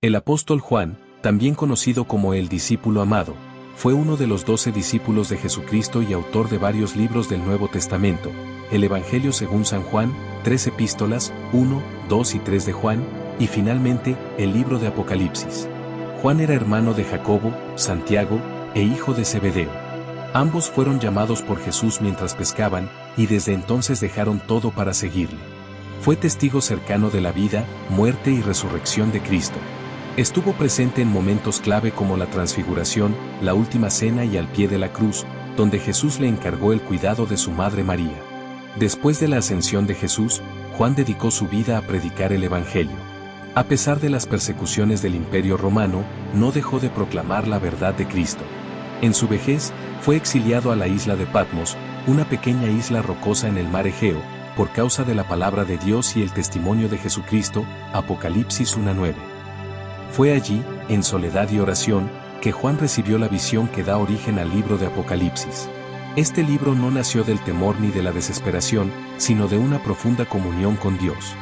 El apóstol Juan, también conocido como el discípulo amado, fue uno de los 12 discípulos de Jesucristo y autor de varios libros del Nuevo Testamento, el Evangelio según San Juan, 3 epístolas, 1, 2 y 3 de Juan, y finalmente, el libro de Apocalipsis. Juan era hermano de Jacobo, Santiago, e hijo de Zebedeo. Ambos fueron llamados por Jesús mientras pescaban, y desde entonces dejaron todo para seguirle. Fue testigo cercano de la vida, muerte y resurrección de Cristo. Estuvo presente en momentos clave como la transfiguración, la última cena y al pie de la cruz, donde Jesús le encargó el cuidado de su madre María. Después de la ascensión de Jesús, Juan dedicó su vida a predicar el Evangelio. A pesar de las persecuciones del Imperio Romano, no dejó de proclamar la verdad de Cristo. En su vejez, fue exiliado a la isla de Patmos, una pequeña isla rocosa en el mar Egeo, por causa de la palabra de Dios y el testimonio de Jesucristo, Apocalipsis 1:9. Fue allí, en soledad y oración, que Juan recibió la visión que da origen al libro de Apocalipsis. Este libro no nació del temor ni de la desesperación, sino de una profunda comunión con Dios.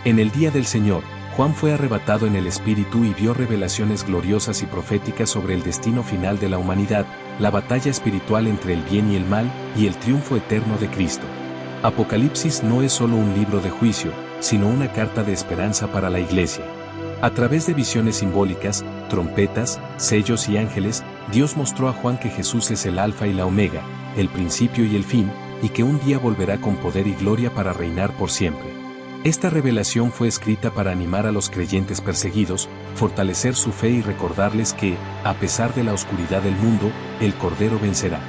En el día del Señor, Juan fue arrebatado en el Espíritu y vio revelaciones gloriosas y proféticas sobre el destino final de la humanidad, la batalla espiritual entre el bien y el mal, y el triunfo eterno de Cristo. Apocalipsis no es solo un libro de juicio, sino una carta de esperanza para la Iglesia. A través de visiones simbólicas, trompetas, sellos y ángeles, Dios mostró a Juan que Jesús es el Alfa y la Omega, el principio y el fin, y que un día volverá con poder y gloria para reinar por siempre. Esta revelación fue escrita para animar a los creyentes perseguidos, fortalecer su fe y recordarles que, a pesar de la oscuridad del mundo, el Cordero vencerá.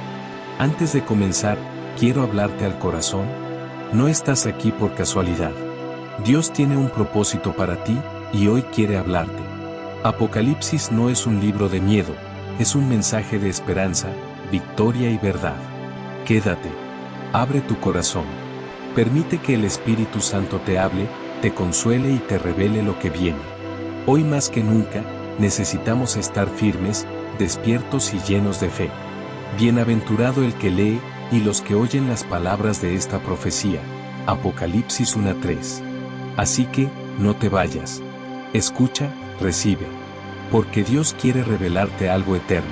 Antes de comenzar, quiero hablarte al corazón. No estás aquí por casualidad. Dios tiene un propósito para ti, y hoy quiere hablarte. Apocalipsis no es un libro de miedo, es un mensaje de esperanza, victoria y verdad. Quédate. Abre tu corazón. Permite que el Espíritu Santo te hable, te consuele y te revele lo que viene. Hoy más que nunca, necesitamos estar firmes, despiertos y llenos de fe. Bienaventurado el que lee, y los que oyen las palabras de esta profecía. Apocalipsis 1:3. Así que, no te vayas. Escucha, recibe. Porque Dios quiere revelarte algo eterno.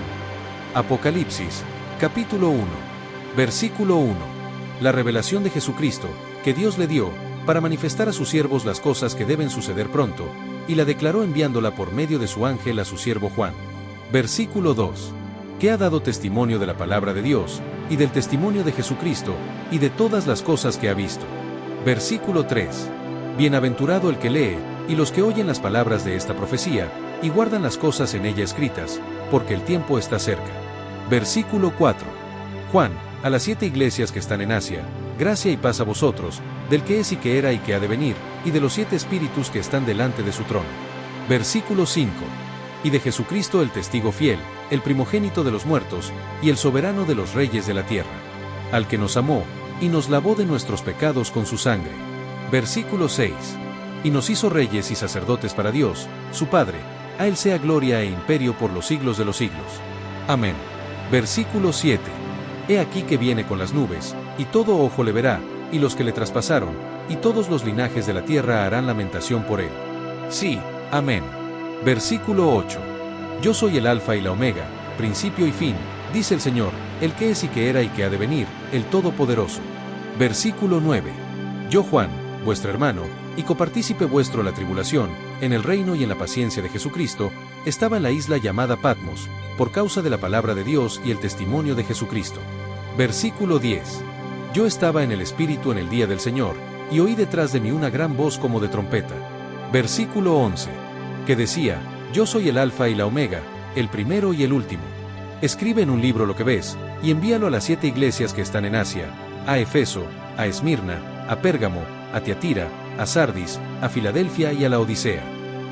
Apocalipsis, capítulo 1. Versículo 1. La revelación de Jesucristo, que Dios le dio, para manifestar a sus siervos las cosas que deben suceder pronto, y la declaró enviándola por medio de su ángel a su siervo Juan. Versículo 2. Que ha dado testimonio de la palabra de Dios, y del testimonio de Jesucristo, y de todas las cosas que ha visto. Versículo 3. Bienaventurado el que lee, y los que oyen las palabras de esta profecía, y guardan las cosas en ella escritas, porque el tiempo está cerca. Versículo 4. Juan, a las 7 iglesias que están en Asia, gracia y paz a vosotros, del que es y que era y que ha de venir, y de los 7 espíritus que están delante de su trono. Versículo 5. Y de Jesucristo el testigo fiel, el primogénito de los muertos, y el soberano de los reyes de la tierra, al que nos amó, y nos lavó de nuestros pecados con su sangre. Versículo 6. Y nos hizo reyes y sacerdotes para Dios, su Padre, a él sea gloria e imperio por los siglos de los siglos. Amén. Versículo 7. He aquí que viene con las nubes, y todo ojo le verá, y los que le traspasaron, y todos los linajes de la tierra harán lamentación por él. Sí, amén. Versículo 8. Yo soy el Alfa y la Omega, principio y fin, dice el Señor, el que es y que era y que ha de venir, el Todopoderoso. Versículo 9. Yo Juan, vuestro hermano, y copartícipe vuestro la tribulación, en el reino y en la paciencia de Jesucristo, estaba en la isla llamada Patmos, por causa de la palabra de Dios y el testimonio de Jesucristo. Versículo 10. Yo estaba en el Espíritu en el día del Señor, y oí detrás de mí una gran voz como de trompeta. Versículo 11. Que decía, yo soy el Alfa y la Omega, el primero y el último. Escribe en un libro lo que ves, y envíalo a las 7 iglesias que están en Asia, a Efeso, a Esmirna, a Pérgamo, a Tiatira, a Sardis, a Filadelfia y a la Odisea.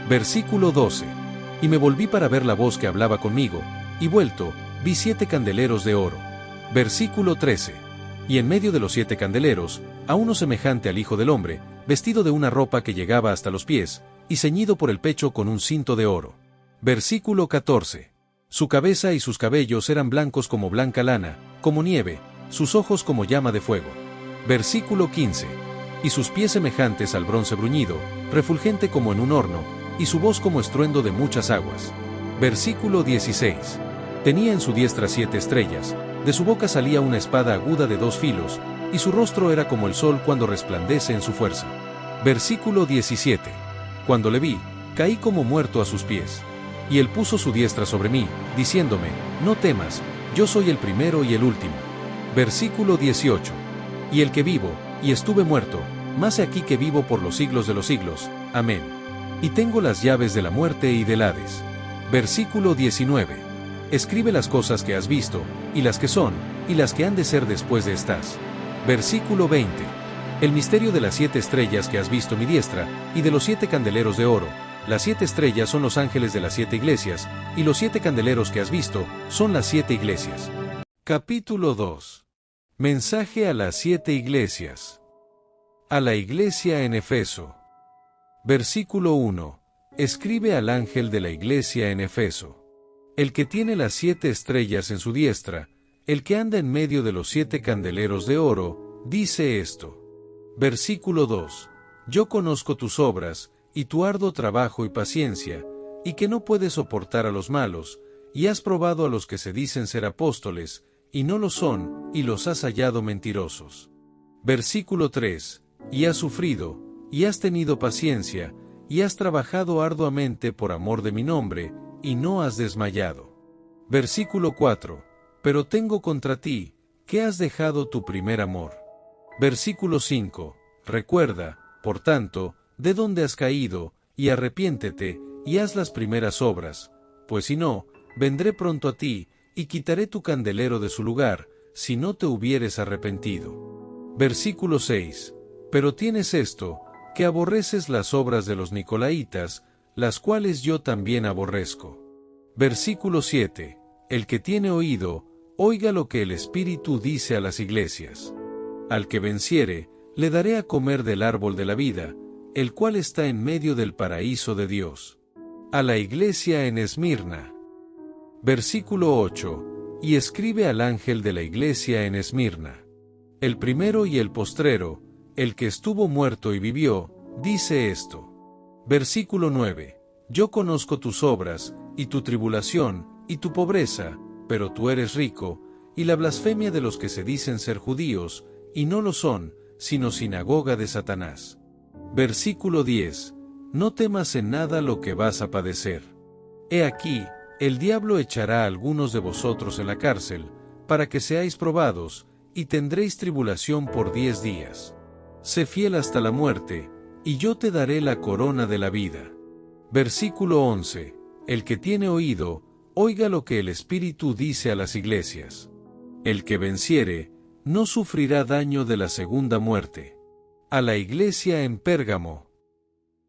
Versículo 12. Y me volví para ver la voz que hablaba conmigo, y vuelto, vi 7 candeleros de oro. Versículo 13. Y en medio de los 7 candeleros, a uno semejante al Hijo del Hombre, vestido de una ropa que llegaba hasta los pies, y ceñido por el pecho con un cinto de oro. Versículo 14. Su cabeza y sus cabellos eran blancos como blanca lana, como nieve, sus ojos como llama de fuego. Versículo 15. Y sus pies semejantes al bronce bruñido, refulgente como en un horno, y su voz como estruendo de muchas aguas. Versículo 16. Tenía en su diestra 7 estrellas, de su boca salía una espada aguda de 2 filos, y su rostro era como el sol cuando resplandece en su fuerza. Versículo 17. Cuando le vi, caí como muerto a sus pies. Y él puso su diestra sobre mí, diciéndome, no temas, yo soy el primero y el último. Versículo 18. Y el que vivo, y estuve muerto, mas he aquí que vivo por los siglos de los siglos. Amén. Y tengo las llaves de la muerte y del Hades. Versículo 19. Escribe las cosas que has visto, y las que son, y las que han de ser después de estas. Versículo 20. El misterio de las 7 estrellas que has visto a mi diestra, y de los 7 candeleros de oro. Las 7 estrellas son los ángeles de las 7 iglesias, y los 7 candeleros que has visto, son las 7 iglesias. Capítulo 2. Mensaje a las 7 iglesias. A la iglesia en Efeso. Versículo 1. Escribe al ángel de la iglesia en Efeso. El que tiene las 7 estrellas en su diestra, el que anda en medio de los 7 candeleros de oro, dice esto. Versículo 2. Yo conozco tus obras, y tu arduo trabajo y paciencia, y que no puedes soportar a los malos, y has probado a los que se dicen ser apóstoles, y no lo son, y los has hallado mentirosos. Versículo 3. Y has sufrido, y has tenido paciencia, y has trabajado arduamente por amor de mi nombre, y no has desmayado. Versículo 4. Pero tengo contra ti, que has dejado tu primer amor. Versículo 5. Recuerda, por tanto, de dónde has caído, y arrepiéntete, y haz las primeras obras, pues si no, vendré pronto a ti, y quitaré tu candelero de su lugar, si no te hubieres arrepentido. Versículo 6. Pero tienes esto, que aborreces las obras de los nicolaítas, las cuales yo también aborrezco. Versículo 7. El que tiene oído, oiga lo que el Espíritu dice a las iglesias. Al que venciere, le daré a comer del árbol de la vida, el cual está en medio del paraíso de Dios. A la iglesia en Esmirna. Versículo 8. Y escribe al ángel de la iglesia en Esmirna. El primero y el postrero, el que estuvo muerto y vivió, dice esto. Versículo 9. Yo conozco tus obras, y tu tribulación, y tu pobreza, pero tú eres rico, y la blasfemia de los que se dicen ser judíos, y no lo son, sino sinagoga de Satanás. Versículo 10. No temas en nada lo que vas a padecer. He aquí, el diablo echará a algunos de vosotros en la cárcel, para que seáis probados, y tendréis tribulación por 10 días. Sé fiel hasta la muerte, y yo te daré la corona de la vida. Versículo 11. El que tiene oído, oiga lo que el Espíritu dice a las iglesias. El que venciere, no sufrirá daño de la segunda muerte. A la iglesia en Pérgamo.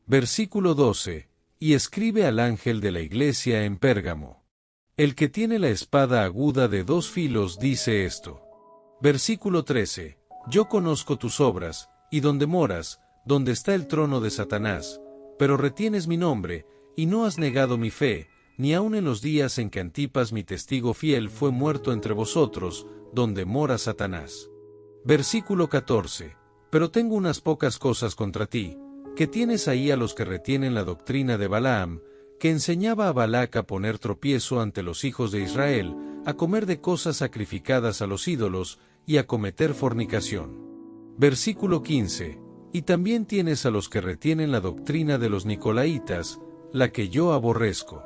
Versículo 12. Y escribe al ángel de la iglesia en Pérgamo. El que tiene la espada aguda de 2 filos dice esto. Versículo 13. Yo conozco tus obras, y donde moras, donde está el trono de Satanás, pero retienes mi nombre, y no has negado mi fe, ni aun en los días en que Antipas mi testigo fiel fue muerto entre vosotros, donde mora Satanás. Versículo 14. Pero tengo unas pocas cosas contra ti, que tienes ahí a los que retienen la doctrina de Balaam, que enseñaba a Balac a poner tropiezo ante los hijos de Israel, a comer de cosas sacrificadas a los ídolos, y a cometer fornicación. Versículo 15. Y también tienes a los que retienen la doctrina de los nicolaítas, la que yo aborrezco.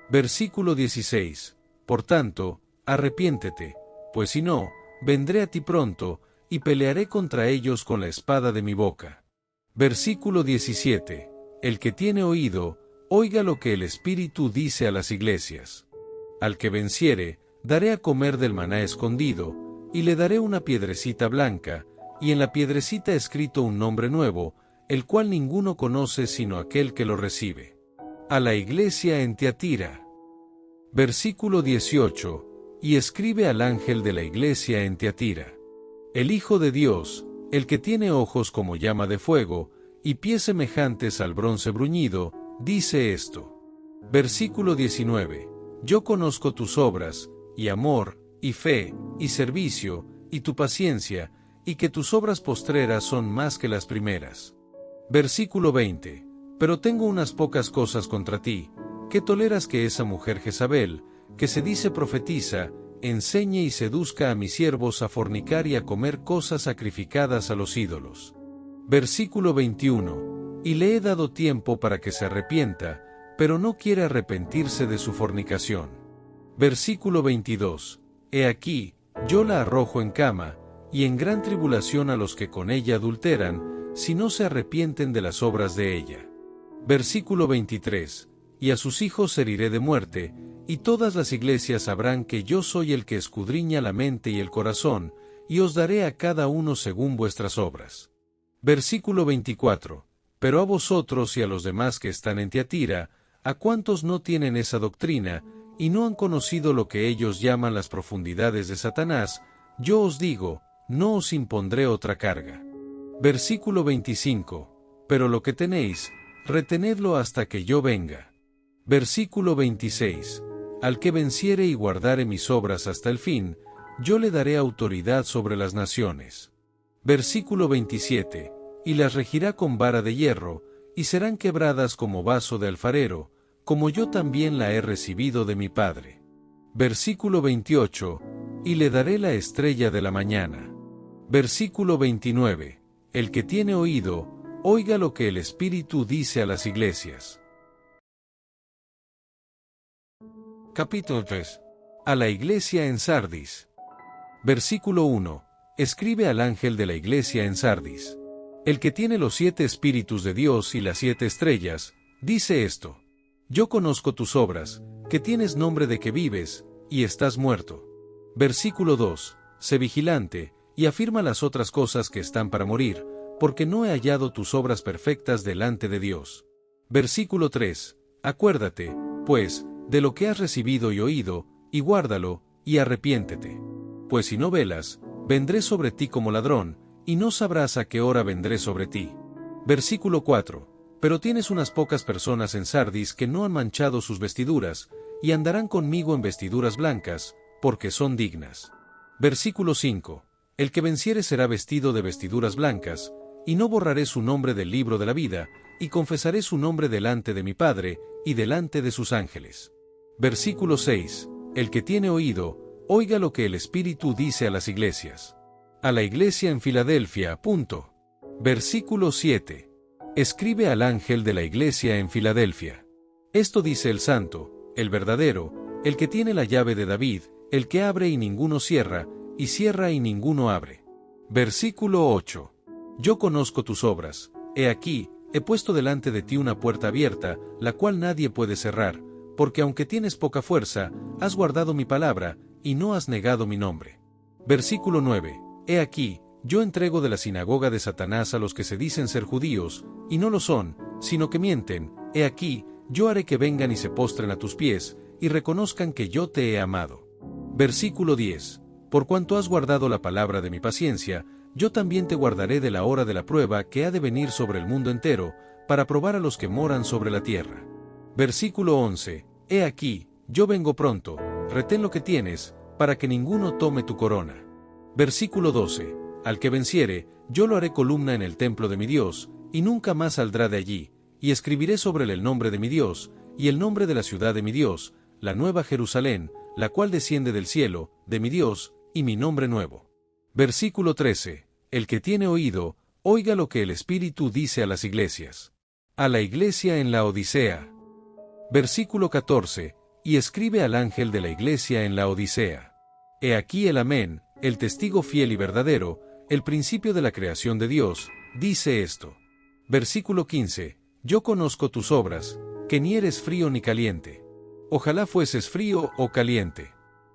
Versículo 16. Por tanto, arrepiéntete, pues si no, vendré a ti pronto, y pelearé contra ellos con la espada de mi boca. Versículo 17. El que tiene oído, oiga lo que el Espíritu dice a las iglesias. Al que venciere, daré a comer del maná escondido, y le daré una piedrecita blanca, y en la piedrecita escrito un nombre nuevo, el cual ninguno conoce sino aquel que lo recibe. A la iglesia en Tiatira. Versículo 18. Y escribe al ángel de la iglesia en Tiatira. El Hijo de Dios, el que tiene ojos como llama de fuego, y pies semejantes al bronce bruñido, dice esto. Versículo 19. Yo conozco tus obras, y amor, y fe, y servicio, y tu paciencia, y que tus obras postreras son más que las primeras. Versículo 20. Pero tengo unas pocas cosas contra ti, que toleras que esa mujer Jezabel, que se dice profetiza, enseñe y seduzca a mis siervos a fornicar y a comer cosas sacrificadas a los ídolos. Versículo 21. Y le he dado tiempo para que se arrepienta, pero no quiere arrepentirse de su fornicación. Versículo 22. He aquí, yo la arrojo en cama, y en gran tribulación a los que con ella adulteran, si no se arrepienten de las obras de ella. Versículo 23. Y a sus hijos heriré de muerte, y todas las iglesias sabrán que yo soy el que escudriña la mente y el corazón, y os daré a cada uno según vuestras obras. Versículo 24. Pero a vosotros y a los demás que están en Tiatira, a cuantos no tienen esa doctrina, y no han conocido lo que ellos llaman las profundidades de Satanás, yo os digo, no os impondré otra carga. Versículo 25. Pero lo que tenéis, retenedlo hasta que yo venga. Versículo 26. Al que venciere y guardare mis obras hasta el fin, yo le daré autoridad sobre las naciones. Versículo 27. Y las regirá con vara de hierro, y serán quebradas como vaso de alfarero, como yo también la he recibido de mi Padre. Versículo 28. Y le daré la estrella de la mañana. Versículo 29. El que tiene oído, oiga lo que el Espíritu dice a las iglesias. Capítulo 3. A la iglesia en Sardis. Versículo 1. Escribe al ángel de la iglesia en Sardis. El que tiene los 7 espíritus de Dios y las 7 estrellas, dice esto: Yo conozco tus obras, que tienes nombre de que vives, y estás muerto. Versículo 2. Sé vigilante, y afirma las otras cosas que están para morir, porque no he hallado tus obras perfectas delante de Dios. Versículo 3. Acuérdate, pues, de lo que has recibido y oído, y guárdalo, y arrepiéntete. Pues si no velas, vendré sobre ti como ladrón, y no sabrás a qué hora vendré sobre ti. Versículo 4. Pero tienes unas pocas personas en Sardis que no han manchado sus vestiduras, y andarán conmigo en vestiduras blancas, porque son dignas. Versículo 5. El que venciere será vestido de vestiduras blancas, y no borraré su nombre del libro de la vida, y confesaré su nombre delante de mi Padre, y delante de sus ángeles. Versículo 6. El que tiene oído, oiga lo que el Espíritu dice a las iglesias. A la iglesia en Filadelfia. Versículo 7. Escribe al ángel de la iglesia en Filadelfia. Esto dice el santo, el verdadero, el que tiene la llave de David, el que abre y ninguno cierra, y cierra y ninguno abre. Versículo 8. Yo conozco tus obras, he aquí, he puesto delante de ti una puerta abierta, la cual nadie puede cerrar, porque aunque tienes poca fuerza, has guardado mi palabra, y no has negado mi nombre. Versículo 9. He aquí, yo entrego de la sinagoga de Satanás a los que se dicen ser judíos, y no lo son, sino que mienten. He aquí, yo haré que vengan y se postren a tus pies, y reconozcan que yo te he amado. Versículo 10. Por cuanto has guardado la palabra de mi paciencia, yo también te guardaré de la hora de la prueba que ha de venir sobre el mundo entero, para probar a los que moran sobre la tierra. Versículo 11. He aquí, yo vengo pronto, retén lo que tienes, para que ninguno tome tu corona. Versículo 12. Al que venciere, yo lo haré columna en el templo de mi Dios, y nunca más saldrá de allí, y escribiré sobre él el nombre de mi Dios, y el nombre de la ciudad de mi Dios, la nueva Jerusalén, la cual desciende del cielo, de mi Dios, y mi nombre nuevo. Versículo 13. El que tiene oído, oiga lo que el Espíritu dice a las iglesias. A la iglesia en la Odisea. Versículo 14. Y escribe al ángel de la iglesia en la Odisea. He aquí el Amén, el testigo fiel y verdadero, el principio de la creación de Dios, dice esto. Versículo 15. Yo conozco tus obras, que ni eres frío ni caliente. Ojalá fueses frío o caliente.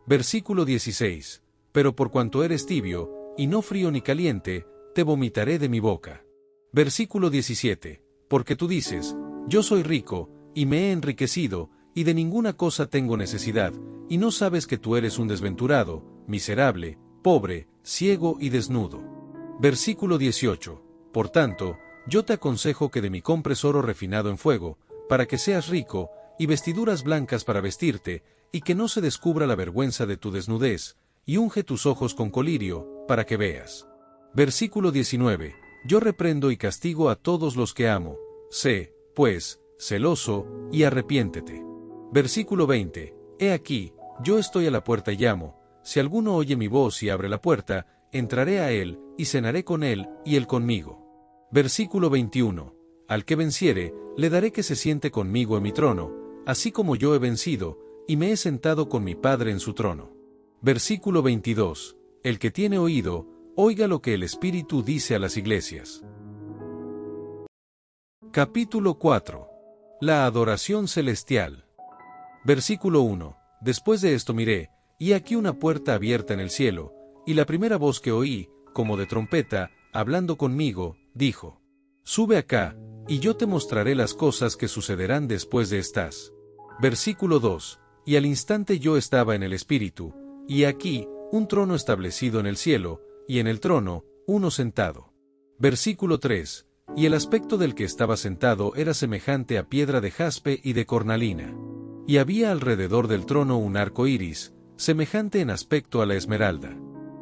Versículo 16. Pero por cuanto eres tibio, y no frío ni caliente, te vomitaré de mi boca. Versículo 17. Porque tú dices, yo soy rico, y me he enriquecido, y de ninguna cosa tengo necesidad, y no sabes que tú eres un desventurado, miserable, pobre, ciego y desnudo. Versículo 18. Por tanto, yo te aconsejo que de mí compres oro refinado en fuego, para que seas rico, y vestiduras blancas para vestirte, y que no se descubra la vergüenza de tu desnudez, y unge tus ojos con colirio, para que veas. Versículo 19. Yo reprendo y castigo a todos los que amo. Sé, pues, celoso, y arrepiéntete. Versículo 20. He aquí, yo estoy a la puerta y llamo, si alguno oye mi voz y abre la puerta, entraré a él, y cenaré con él, y él conmigo. Versículo 21. Al que venciere, le daré que se siente conmigo en mi trono, así como yo he vencido, y me he sentado con mi Padre en su trono. Versículo 22. El que tiene oído, oiga lo que el Espíritu dice a las iglesias. Capítulo 4. La adoración celestial. Versículo 1. Después de esto miré, y aquí una puerta abierta en el cielo, y la primera voz que oí, como de trompeta, hablando conmigo, dijo: Sube acá, y yo te mostraré las cosas que sucederán después de estas. Versículo 2. Y al instante yo estaba en el Espíritu, y aquí, un trono establecido en el cielo, y en el trono, uno sentado. Versículo 3. Y el aspecto del que estaba sentado era semejante a piedra de jaspe y de cornalina. Y había alrededor del trono un arco iris, semejante en aspecto a la esmeralda.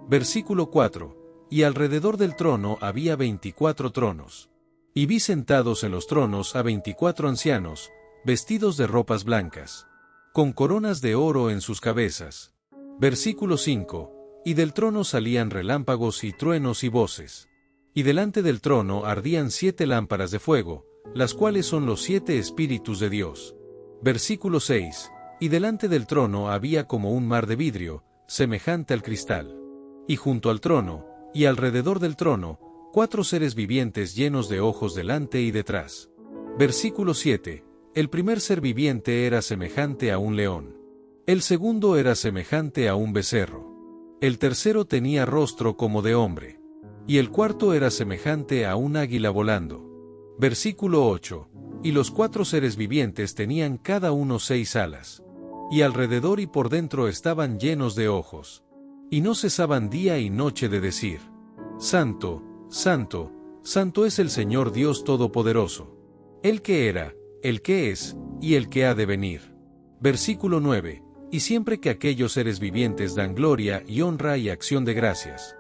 Versículo 4. Y alrededor del trono había 24 tronos. Y vi sentados en los tronos a 24 ancianos, vestidos de ropas blancas, con coronas de oro en sus cabezas. Versículo 5. Y del trono salían relámpagos y truenos y voces. Y delante del trono ardían 7 lámparas de fuego, las cuales son los 7 espíritus de Dios. Versículo 6. Y delante del trono había como un mar de vidrio, semejante al cristal. Y junto al trono, y alrededor del trono, 4 seres vivientes llenos de ojos delante y detrás. Versículo 7. El primer ser viviente era semejante a un león. El segundo era semejante a un becerro. El tercero tenía rostro como de hombre. Y el cuarto era semejante a un águila volando. Versículo 8. Y los 4 seres vivientes tenían cada uno 6 alas. Y alrededor y por dentro estaban llenos de ojos. Y no cesaban día y noche de decir: Santo, Santo, Santo es el Señor Dios Todopoderoso. El que era, el que es, y el que ha de venir. Versículo 9. Y siempre que aquellos seres vivientes dan gloria y honra y acción de gracias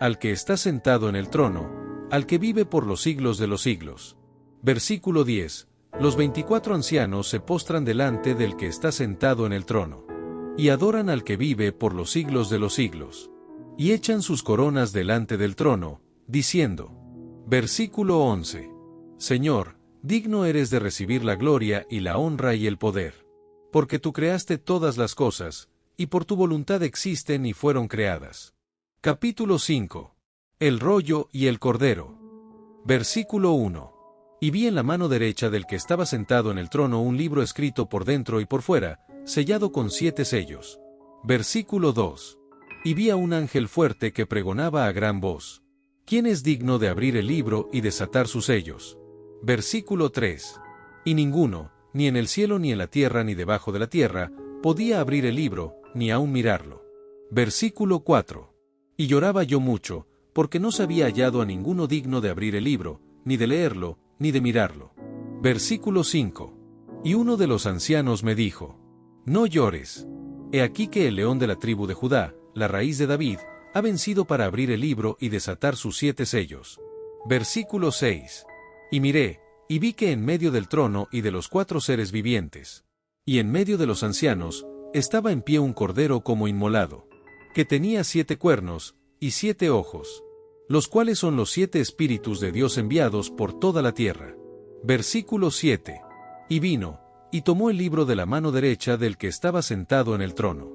al que está sentado en el trono, al que vive por los siglos de los siglos. Versículo 10. Los 24 ancianos se postran delante del que está sentado en el trono, y adoran al que vive por los siglos de los siglos, y echan sus coronas delante del trono, diciendo. Versículo 11. Señor, digno eres de recibir la gloria y la honra y el poder, porque tú creaste todas las cosas, y por tu voluntad existen y fueron creadas. Capítulo 5. El rollo y el cordero. Versículo 1. Y vi en la mano derecha del que estaba sentado en el trono un libro escrito por dentro y por fuera, sellado con 7 sellos. Versículo 2. Y vi a un ángel fuerte que pregonaba a gran voz: ¿Quién es digno de abrir el libro y desatar sus sellos? Versículo 3. Y ninguno, ni en el cielo ni en la tierra ni debajo de la tierra, podía abrir el libro, ni aun mirarlo. Versículo 4. Y lloraba yo mucho, porque no se había hallado a ninguno digno de abrir el libro, ni de leerlo, ni de mirarlo. Versículo 5. Y uno de los ancianos me dijo: No llores. He aquí que el león de la tribu de Judá, la raíz de David, ha vencido para abrir el libro y desatar sus 7 sellos. Versículo 6. Y miré, y vi que en medio del trono y de los 4 seres vivientes, y en medio de los ancianos, estaba en pie un cordero como inmolado, que tenía 7 cuernos, y 7 ojos, los cuales son los 7 espíritus de Dios enviados por toda la tierra. Versículo 7. Y vino, y tomó el libro de la mano derecha del que estaba sentado en el trono.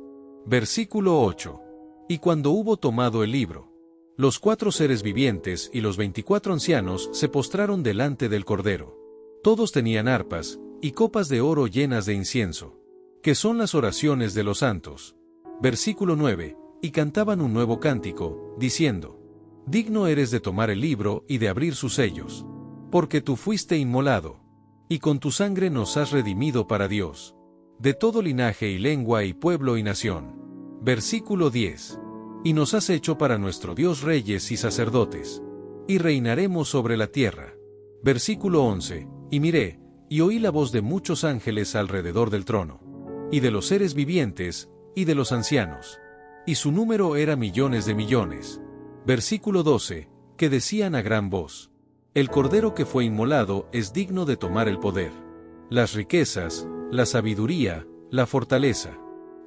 Versículo 8. Y cuando hubo tomado el libro, los 4 seres vivientes y los 24 ancianos se postraron delante del cordero. Todos tenían arpas, y copas de oro llenas de incienso, que son las oraciones de los santos. Versículo 9. Y cantaban un nuevo cántico, diciendo: Digno eres de tomar el libro y de abrir sus sellos, porque tú fuiste inmolado, y con tu sangre nos has redimido para Dios, de todo linaje y lengua y pueblo y nación. Versículo 10. Y nos has hecho para nuestro Dios reyes y sacerdotes, y reinaremos sobre la tierra. Versículo 11. Y miré, y oí la voz de muchos ángeles alrededor del trono, y de los seres vivientes, y de los ancianos, y su número era millones de millones. Versículo 12, que decían a gran voz: El cordero que fue inmolado es digno de tomar el poder, las riquezas, la sabiduría, la fortaleza,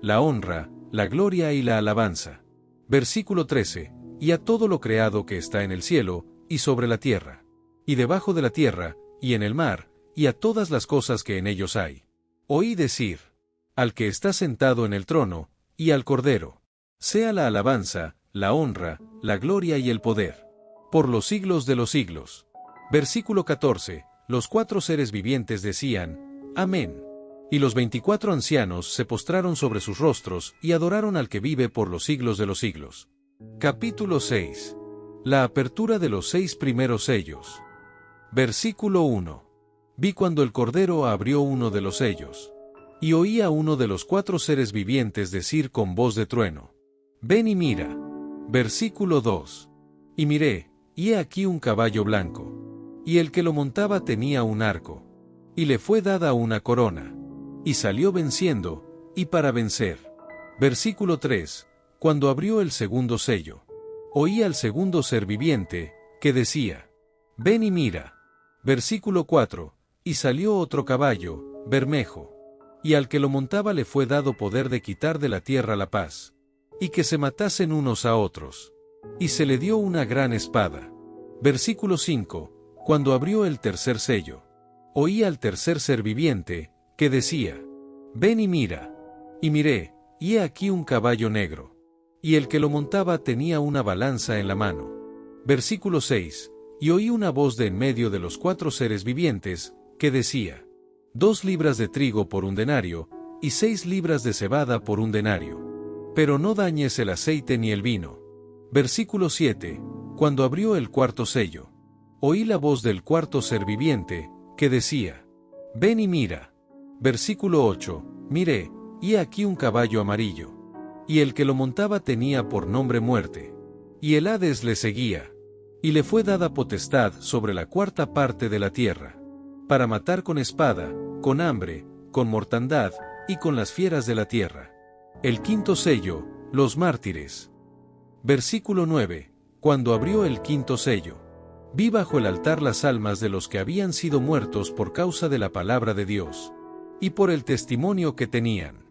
la honra, la gloria y la alabanza. Versículo 13, y a todo lo creado que está en el cielo, y sobre la tierra, y debajo de la tierra, y en el mar, y a todas las cosas que en ellos hay. Oí decir, al que está sentado en el trono, y al Cordero, sea la alabanza, la honra, la gloria y el poder, por los siglos de los siglos. Versículo 14, los 4 seres vivientes decían, Amén. Y los 24 ancianos se postraron sobre sus rostros y adoraron al que vive por los siglos de los siglos. Capítulo 6. La apertura de los 6 primeros sellos. Versículo 1. Vi cuando el Cordero abrió uno de los sellos. Y oí a uno de los 4 seres vivientes decir con voz de trueno, Ven y mira. Versículo 2. Y miré, y he aquí un caballo blanco. Y el que lo montaba tenía un arco. Y le fue dada una corona. Y salió venciendo, y para vencer. Versículo 3. Cuando abrió el segundo sello, oí al segundo ser viviente, que decía, Ven y mira. Versículo 4. Y salió otro caballo, bermejo. Y al que lo montaba le fue dado poder de quitar de la tierra la paz, y que se matasen unos a otros. Y se le dio una gran espada. Versículo 5. Cuando abrió el tercer sello, oí al tercer ser viviente, que decía, Ven y mira. Y miré, y he aquí un caballo negro. Y el que lo montaba tenía una balanza en la mano. Versículo 6. Y oí una voz de en medio de los 4 seres vivientes, que decía, 2 libras de trigo por un denario, y 6 libras de cebada por un denario. Pero no dañes el aceite ni el vino. Versículo 7. Cuando abrió el cuarto sello, oí la voz del cuarto ser viviente, que decía, Ven y mira. Versículo 8. Miré, y he aquí un caballo amarillo. Y el que lo montaba tenía por nombre Muerte. Y el Hades le seguía. Y le fue dada potestad sobre la 4ª parte de la tierra, para matar con espada, con hambre, con mortandad, y con las fieras de la tierra. El quinto sello, los mártires. Versículo 9. Cuando abrió el quinto sello, vi bajo el altar las almas de los que habían sido muertos por causa de la palabra de Dios, y por el testimonio que tenían.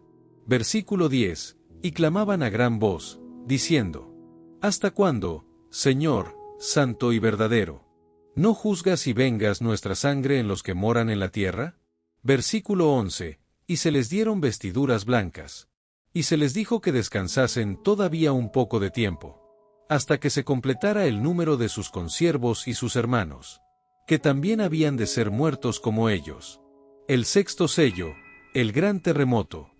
Versículo 10. Y clamaban a gran voz, diciendo, ¿Hasta cuándo, Señor, santo y verdadero, no juzgas y vengas nuestra sangre en los que moran en la tierra? Versículo 11. Y se les dieron vestiduras blancas. Y se les dijo que descansasen todavía un poco de tiempo, hasta que se completara el número de sus consiervos y sus hermanos, que también habían de ser muertos como ellos. El sexto sello, el gran terremoto.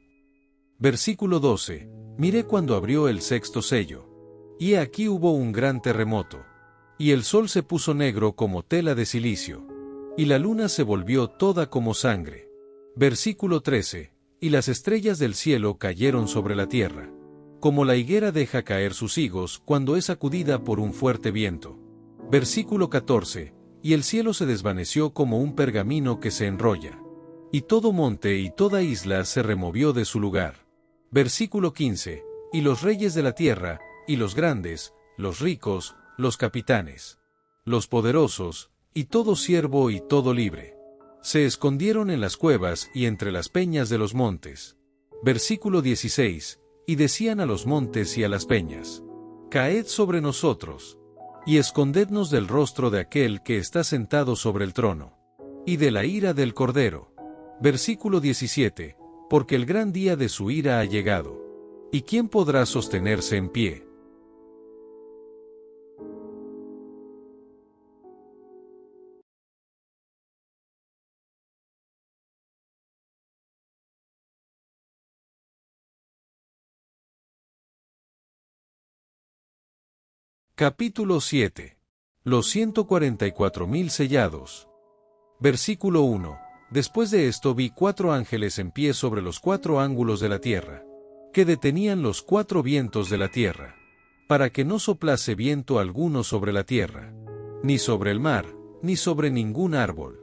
Versículo 12. Miré cuando abrió el sexto sello. Y aquí hubo un gran terremoto. Y el sol se puso negro como tela de silicio. Y la luna se volvió toda como sangre. Versículo 13. Y las estrellas del cielo cayeron sobre la tierra, como la higuera deja caer sus higos cuando es sacudida por un fuerte viento. Versículo 14. Y el cielo se desvaneció como un pergamino que se enrolla. Y todo monte y toda isla se removió de su lugar. Versículo 15. Y los reyes de la tierra, y los grandes, los ricos, los capitanes, los poderosos, y todo siervo y todo libre, se escondieron en las cuevas y entre las peñas de los montes. Versículo 16. Y decían a los montes y a las peñas, Caed sobre nosotros, y escondednos del rostro de aquel que está sentado sobre el trono, y de la ira del Cordero. Versículo 17. Porque el gran día de su ira ha llegado. ¿Y quién podrá sostenerse en pie? Capítulo 7. Los 144,000 sellados. Versículo 1. Después de esto vi 4 ángeles en pie sobre los 4 ángulos de la tierra, que detenían los 4 vientos de la tierra, para que no soplase viento alguno sobre la tierra, ni sobre el mar, ni sobre ningún árbol.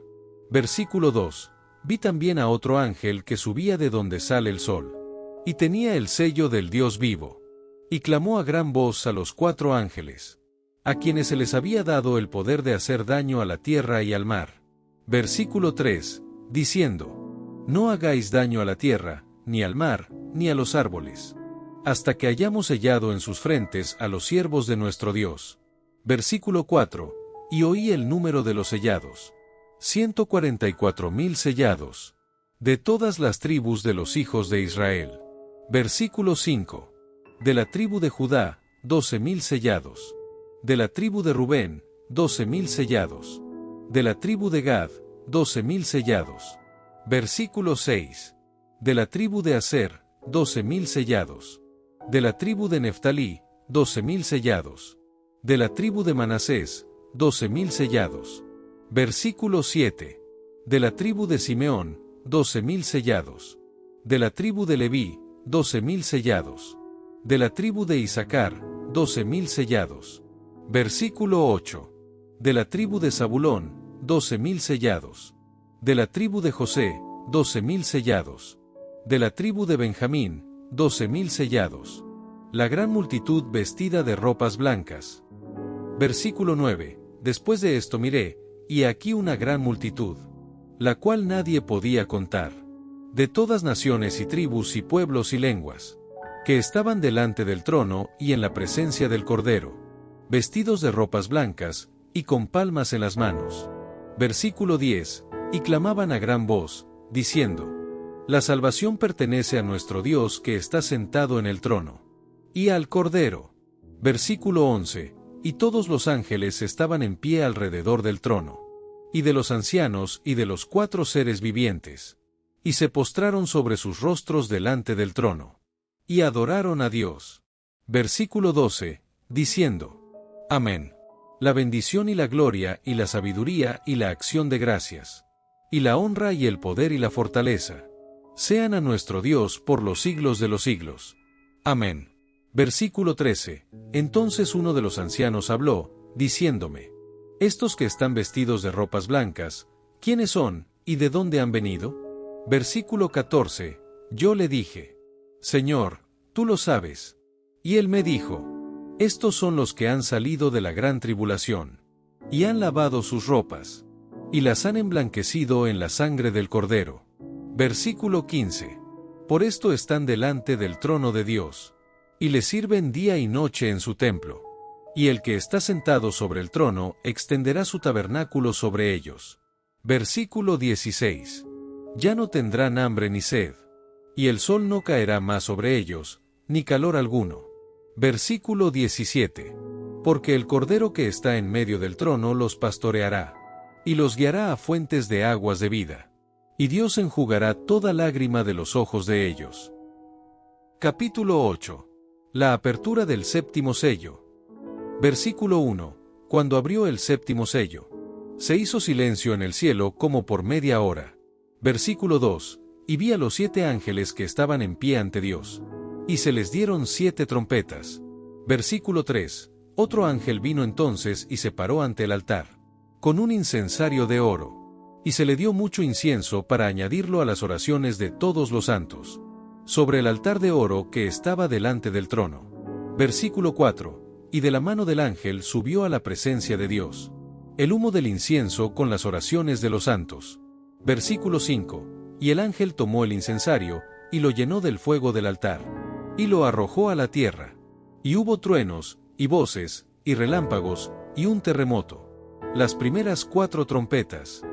Versículo 2. Vi también a otro ángel que subía de donde sale el sol, y tenía el sello del Dios vivo. Y clamó a gran voz a los 4 ángeles, a quienes se les había dado el poder de hacer daño a la tierra y al mar. Versículo 3, diciendo: No hagáis daño a la tierra, ni al mar, ni a los árboles, hasta que hayamos sellado en sus frentes a los siervos de nuestro Dios. Versículo 4, y oí el número de los sellados. 144,000 sellados. De todas las tribus de los hijos de Israel. Versículo 5. De la tribu de Judá, 12,000 sellados. De la tribu de Rubén, 12,000 sellados. De la tribu de Gad, 12,000 sellados. Versículo 6. De la tribu de Aser, 12,000 sellados. De la tribu de Neftalí, 12,000 sellados. De la tribu de Manasés, 12,000 sellados. Versículo 7. De la tribu de Simeón, 12,000 sellados. De la tribu de Leví, 12,000 sellados. De la tribu de Isaacar, 12,000 sellados. Versículo 8. De la tribu de Zabulón, 12,000 sellados. De la tribu de José, 12,000 sellados. De la tribu de Benjamín, 12,000 sellados. La gran multitud vestida de ropas blancas. Versículo 9. Después de esto miré, y aquí una gran multitud, la cual nadie podía contar, de todas naciones y tribus y pueblos y lenguas, que estaban delante del trono y en la presencia del Cordero, vestidos de ropas blancas, y con palmas en las manos. Versículo 10. Y clamaban a gran voz, diciendo: La salvación pertenece a nuestro Dios que está sentado en el trono, y al Cordero. Versículo 11. Y todos los ángeles estaban en pie alrededor del trono, y de los ancianos y de los 4 seres vivientes, y se postraron sobre sus rostros delante del trono, y adoraron a Dios. Versículo 12, diciendo: Amén. La bendición y la gloria y la sabiduría y la acción de gracias, y la honra y el poder y la fortaleza, sean a nuestro Dios por los siglos de los siglos. Amén. Versículo 13. Entonces uno de los ancianos habló, diciéndome: Estos que están vestidos de ropas blancas, ¿quiénes son, y de dónde han venido? Versículo 14. Yo le dije: Señor, tú lo sabes. Y él me dijo: Estos son los que han salido de la gran tribulación, y han lavado sus ropas, y las han emblanquecido en la sangre del Cordero. Versículo 15. Por esto están delante del trono de Dios, y le sirven día y noche en su templo. Y el que está sentado sobre el trono extenderá su tabernáculo sobre ellos. Versículo 16. Ya no tendrán hambre ni sed, y el sol no caerá más sobre ellos, ni calor alguno. Versículo 17. Porque el Cordero que está en medio del trono los pastoreará, y los guiará a fuentes de aguas de vida. Y Dios enjugará toda lágrima de los ojos de ellos. Capítulo 8. La apertura del séptimo sello. Versículo 1. Cuando abrió el séptimo sello, se hizo silencio en el cielo como por media hora. Versículo 2. Y vi a los 7 ángeles que estaban en pie ante Dios, y se les dieron 7 trompetas. Versículo 3. Otro ángel vino entonces y se paró ante el altar, con un incensario de oro, y se le dio mucho incienso para añadirlo a las oraciones de todos los santos, sobre el altar de oro que estaba delante del trono. Versículo 4. Y de la mano del ángel subió a la presencia de Dios el humo del incienso con las oraciones de los santos. Versículo 5. Y el ángel tomó el incensario, y lo llenó del fuego del altar, y lo arrojó a la tierra. Y hubo truenos, y voces, y relámpagos, y un terremoto. Las primeras 4 trompetas.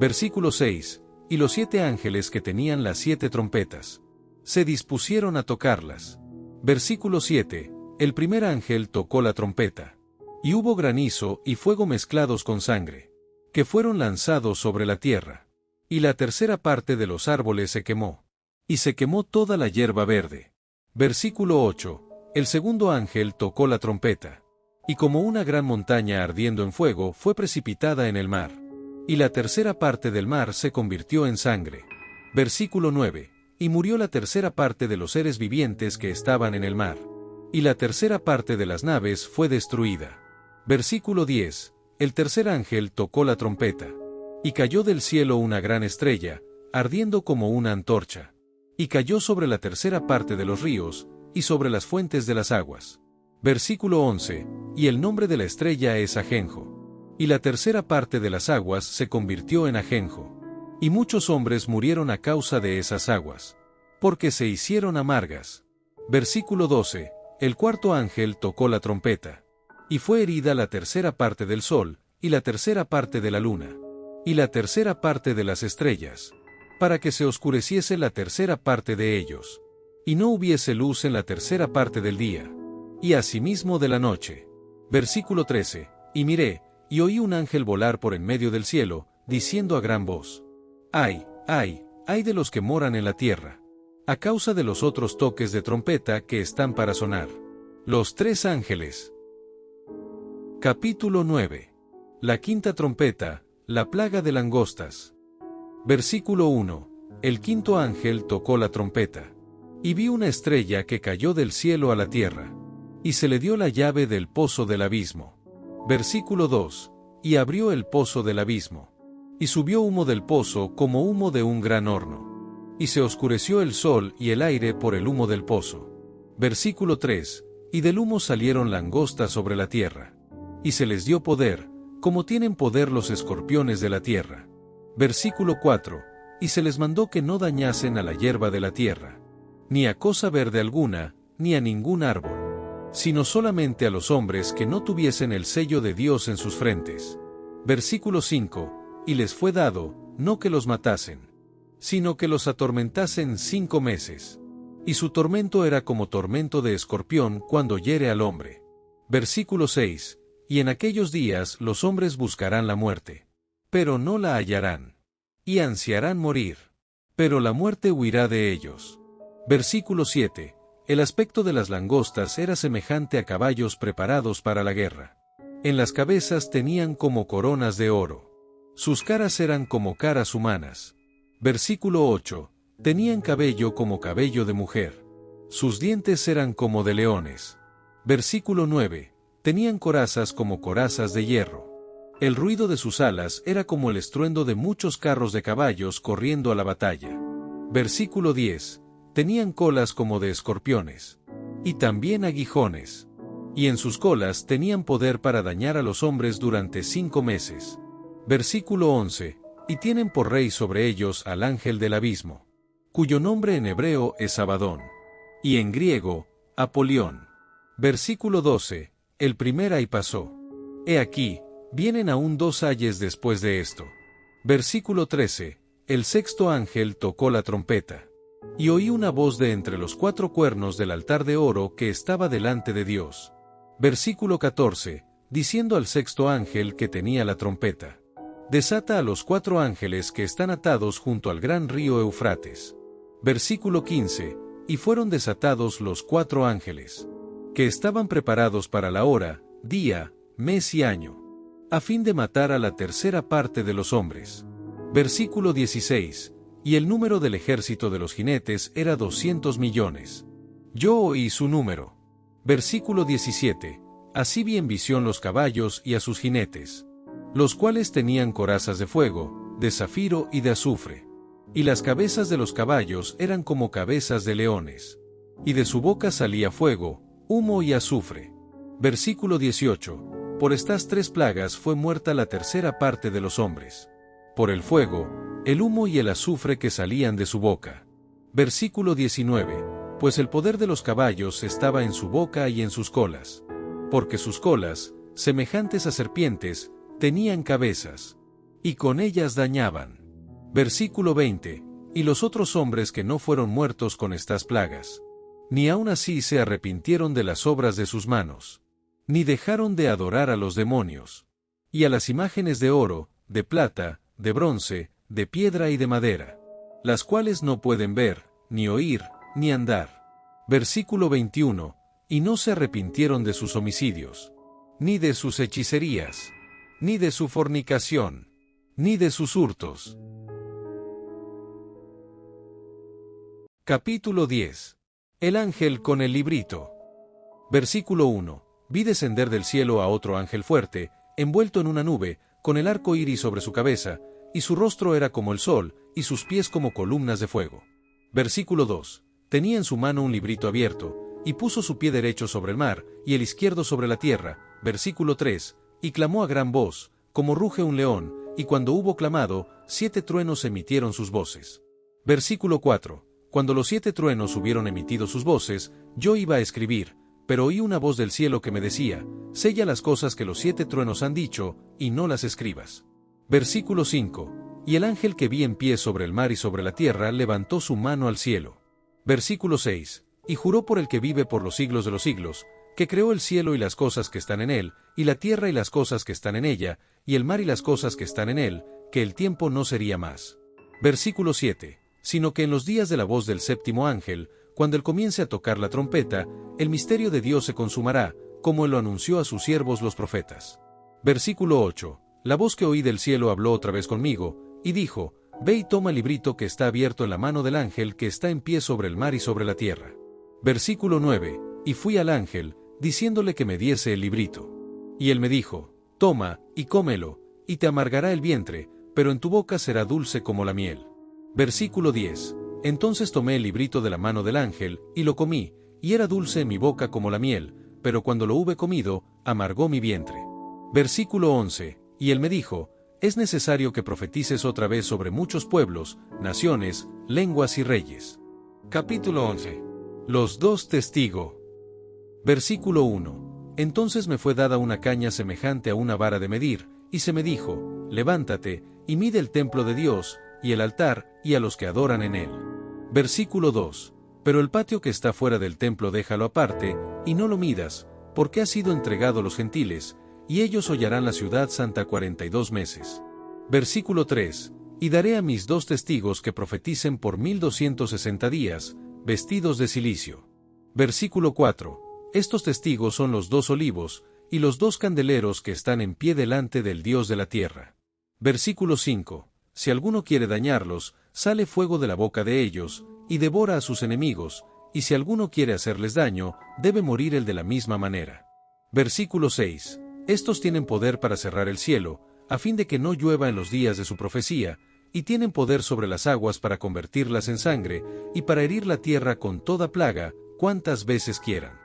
Versículo 6. Y los 7 ángeles que tenían las 7 trompetas se dispusieron a tocarlas. Versículo 7. El primer ángel tocó la trompeta, y hubo granizo y fuego mezclados con sangre, que fueron lanzados sobre la tierra. Y la tercera parte de los árboles se quemó, y se quemó toda la hierba verde. Versículo 8. El segundo ángel tocó la trompeta, y como una gran montaña ardiendo en fuego fue precipitada en el mar, y la tercera parte del mar se convirtió en sangre. Versículo 9. Y murió la tercera parte de los seres vivientes que estaban en el mar, y la tercera parte de las naves fue destruida. Versículo 10. El tercer ángel tocó la trompeta, y cayó del cielo una gran estrella, ardiendo como una antorcha, y cayó sobre la tercera parte de los ríos, y sobre las fuentes de las aguas. Versículo 11, y el nombre de la estrella es Ajenjo. Y la tercera parte de las aguas se convirtió en ajenjo. Y muchos hombres murieron a causa de esas aguas, porque se hicieron amargas. Versículo 12, el cuarto ángel tocó la trompeta. Y fue herida la tercera parte del sol, y la tercera parte de la luna, y la tercera parte de las estrellas, para que se oscureciese la tercera parte de ellos, y no hubiese luz en la tercera parte del día, y asimismo de la noche. Versículo 13, y miré, y oí un ángel volar por en medio del cielo, diciendo a gran voz: ¡Ay, ay, ay de los que moran en la tierra! A causa de los otros toques de trompeta que están para sonar. Los tres ángeles. Capítulo 9. La quinta trompeta, la plaga de langostas. Versículo 1. El quinto ángel tocó la trompeta. Y vi una estrella que cayó del cielo a la tierra. Y se le dio la llave del pozo del abismo. Versículo 2. Y abrió el pozo del abismo. Y subió humo del pozo como humo de un gran horno. Y se oscureció el sol y el aire por el humo del pozo. Versículo 3. Y del humo salieron langostas sobre la tierra. Y se les dio poder, como tienen poder los escorpiones de la tierra. Versículo 4. Y se les mandó que no dañasen a la hierba de la tierra, ni a cosa verde alguna, ni a ningún árbol, sino solamente a los hombres que no tuviesen el sello de Dios en sus frentes. Versículo 5. Y les fue dado, no que los matasen, sino que los atormentasen 5 meses. Y su tormento era como tormento de escorpión cuando hiere al hombre. Versículo 6. Y en aquellos días los hombres buscarán la muerte, pero no la hallarán. Y ansiarán morir, pero la muerte huirá de ellos. Versículo 7. El aspecto de las langostas era semejante a caballos preparados para la guerra. En las cabezas tenían como coronas de oro. Sus caras eran como caras humanas. Versículo 8. Tenían cabello como cabello de mujer. Sus dientes eran como de leones. Versículo 9. Tenían corazas como corazas de hierro. El ruido de sus alas era como el estruendo de muchos carros de caballos corriendo a la batalla. Versículo 10. Tenían colas como de escorpiones. Y también aguijones. Y en sus colas tenían poder para dañar a los hombres durante 5 meses. Versículo 11. Y tienen por rey sobre ellos al ángel del abismo, cuyo nombre en hebreo es Abadón, y en griego, Apolión. Versículo 12. El primer ay pasó. He aquí, vienen aún 2 ayes después de esto. Versículo 13. El sexto ángel tocó la trompeta. Y oí una voz de entre los 4 cuernos del altar de oro que estaba delante de Dios. Versículo 14. Diciendo al sexto ángel que tenía la trompeta: desata a los 4 ángeles que están atados junto al gran río Eufrates. Versículo 15. Y fueron desatados los 4 ángeles, que estaban preparados para la hora, día, mes y año, a fin de matar a la tercera parte de los hombres. Versículo 16. Y el número del ejército de los jinetes era 200 millones. Yo oí su número. Versículo 17. Así vi en visión los caballos y a sus jinetes, los cuales tenían corazas de fuego, de zafiro y de azufre. Y las cabezas de los caballos eran como cabezas de leones. Y de su boca salía fuego, humo y azufre. Versículo 18. Por estas 3 plagas fue muerta la tercera parte de los hombres. Por el fuego, el humo y el azufre que salían de su boca. Versículo 19. Pues el poder de los caballos estaba en su boca y en sus colas. Porque sus colas, semejantes a serpientes, tenían cabezas, y con ellas dañaban. Versículo 20. Y los otros hombres que no fueron muertos con estas plagas, ni aun así se arrepintieron de las obras de sus manos, ni dejaron de adorar a los demonios, y a las imágenes de oro, de plata, de bronce, de piedra y de madera, las cuales no pueden ver, ni oír, ni andar. Versículo 21. Y no se arrepintieron de sus homicidios, ni de sus hechicerías, ni de su fornicación, ni de sus hurtos. Capítulo 10. El ángel con el librito. Versículo 1. Vi descender del cielo a otro ángel fuerte, envuelto en una nube, con el arco iris sobre su cabeza, y su rostro era como el sol, y sus pies como columnas de fuego. Versículo 2. Tenía en su mano un librito abierto, y puso su pie derecho sobre el mar, y el izquierdo sobre la tierra. Versículo 3, y clamó a gran voz, como ruge un león, y cuando hubo clamado, 7 truenos emitieron sus voces. Versículo 4, cuando los 7 truenos hubieron emitido sus voces, yo iba a escribir, pero oí una voz del cielo que me decía, sella las cosas que los 7 truenos han dicho, y no las escribas. Versículo 5, y el ángel que vi en pie sobre el mar y sobre la tierra levantó su mano al cielo. Versículo 6, y juró por el que vive por los siglos de los siglos, que creó el cielo y las cosas que están en él, y la tierra y las cosas que están en ella, y el mar y las cosas que están en él, que el tiempo no sería más. Versículo 7, sino que en los días de la voz del séptimo ángel, cuando él comience a tocar la trompeta, el misterio de Dios se consumará, como él lo anunció a sus siervos los profetas. Versículo 8, la voz que oí del cielo habló otra vez conmigo, y dijo, ve y toma el librito que está abierto en la mano del ángel que está en pie sobre el mar y sobre la tierra. Versículo 9, y fui al ángel, diciéndole que me diese el librito. Y él me dijo, toma, y cómelo, y te amargará el vientre, pero en tu boca será dulce como la miel. Versículo 10, entonces tomé el librito de la mano del ángel, y lo comí, y era dulce en mi boca como la miel, pero cuando lo hube comido, amargó mi vientre. Versículo 11, y él me dijo, es necesario que profetices otra vez sobre muchos pueblos, naciones, lenguas y reyes. Capítulo 11. Los 2 testigos. Versículo 1. Entonces me fue dada una caña semejante a una vara de medir, y se me dijo, levántate, y mide el templo de Dios, y el altar, y a los que adoran en él. Versículo 2. Pero el patio que está fuera del templo déjalo aparte, y no lo midas, porque ha sido entregado a los gentiles, y ellos hollarán la ciudad santa 42 meses. Versículo 3. Y daré a mis 2 testigos que profeticen por 1260 días, vestidos de cilicio. Versículo 4. Estos testigos son los 2 olivos, y los 2 candeleros que están en pie delante del Dios de la tierra. Versículo 5. Si alguno quiere dañarlos, sale fuego de la boca de ellos, y devora a sus enemigos, y si alguno quiere hacerles daño, debe morir él de la misma manera. Versículo 6. Estos tienen poder para cerrar el cielo, a fin de que no llueva en los días de su profecía, y tienen poder sobre las aguas para convertirlas en sangre, y para herir la tierra con toda plaga, cuantas veces quieran.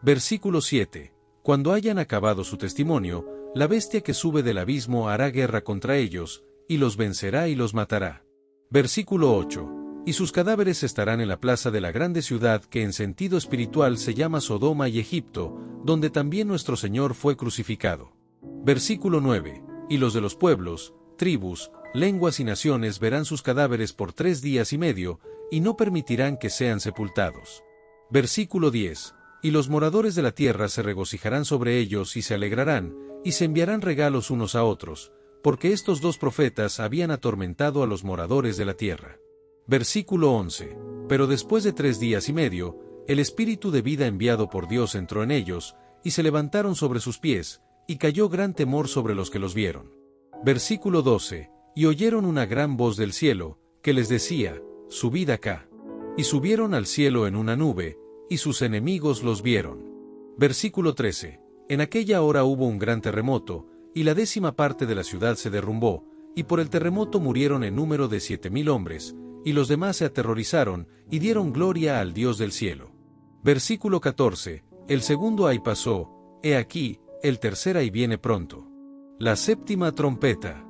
Versículo 7. Cuando hayan acabado su testimonio, la bestia que sube del abismo hará guerra contra ellos, y los vencerá y los matará. Versículo 8. Y sus cadáveres estarán en la plaza de la grande ciudad que en sentido espiritual se llama Sodoma y Egipto, donde también nuestro Señor fue crucificado. Versículo 9. Y los de los pueblos, tribus, lenguas y naciones verán sus cadáveres por 3 días y medio, y no permitirán que sean sepultados. Versículo 10. Y los moradores de la tierra se regocijarán sobre ellos y se alegrarán, y se enviarán regalos unos a otros, porque estos 2 profetas habían atormentado a los moradores de la tierra. Versículo 11. Pero después de 3 días y medio, el espíritu de vida enviado por Dios entró en ellos, y se levantaron sobre sus pies, y cayó gran temor sobre los que los vieron. Versículo 12. Y oyeron una gran voz del cielo, que les decía, subid acá. Y subieron al cielo en una nube, y sus enemigos los vieron. Versículo 13. En aquella hora hubo un gran terremoto, y la 10ª parte de la ciudad se derrumbó, y por el terremoto murieron en número de 7000 hombres, y los demás se aterrorizaron, y dieron gloria al Dios del cielo. Versículo 14. El segundo ay pasó, he aquí, el tercer ay viene pronto. La 7ª trompeta.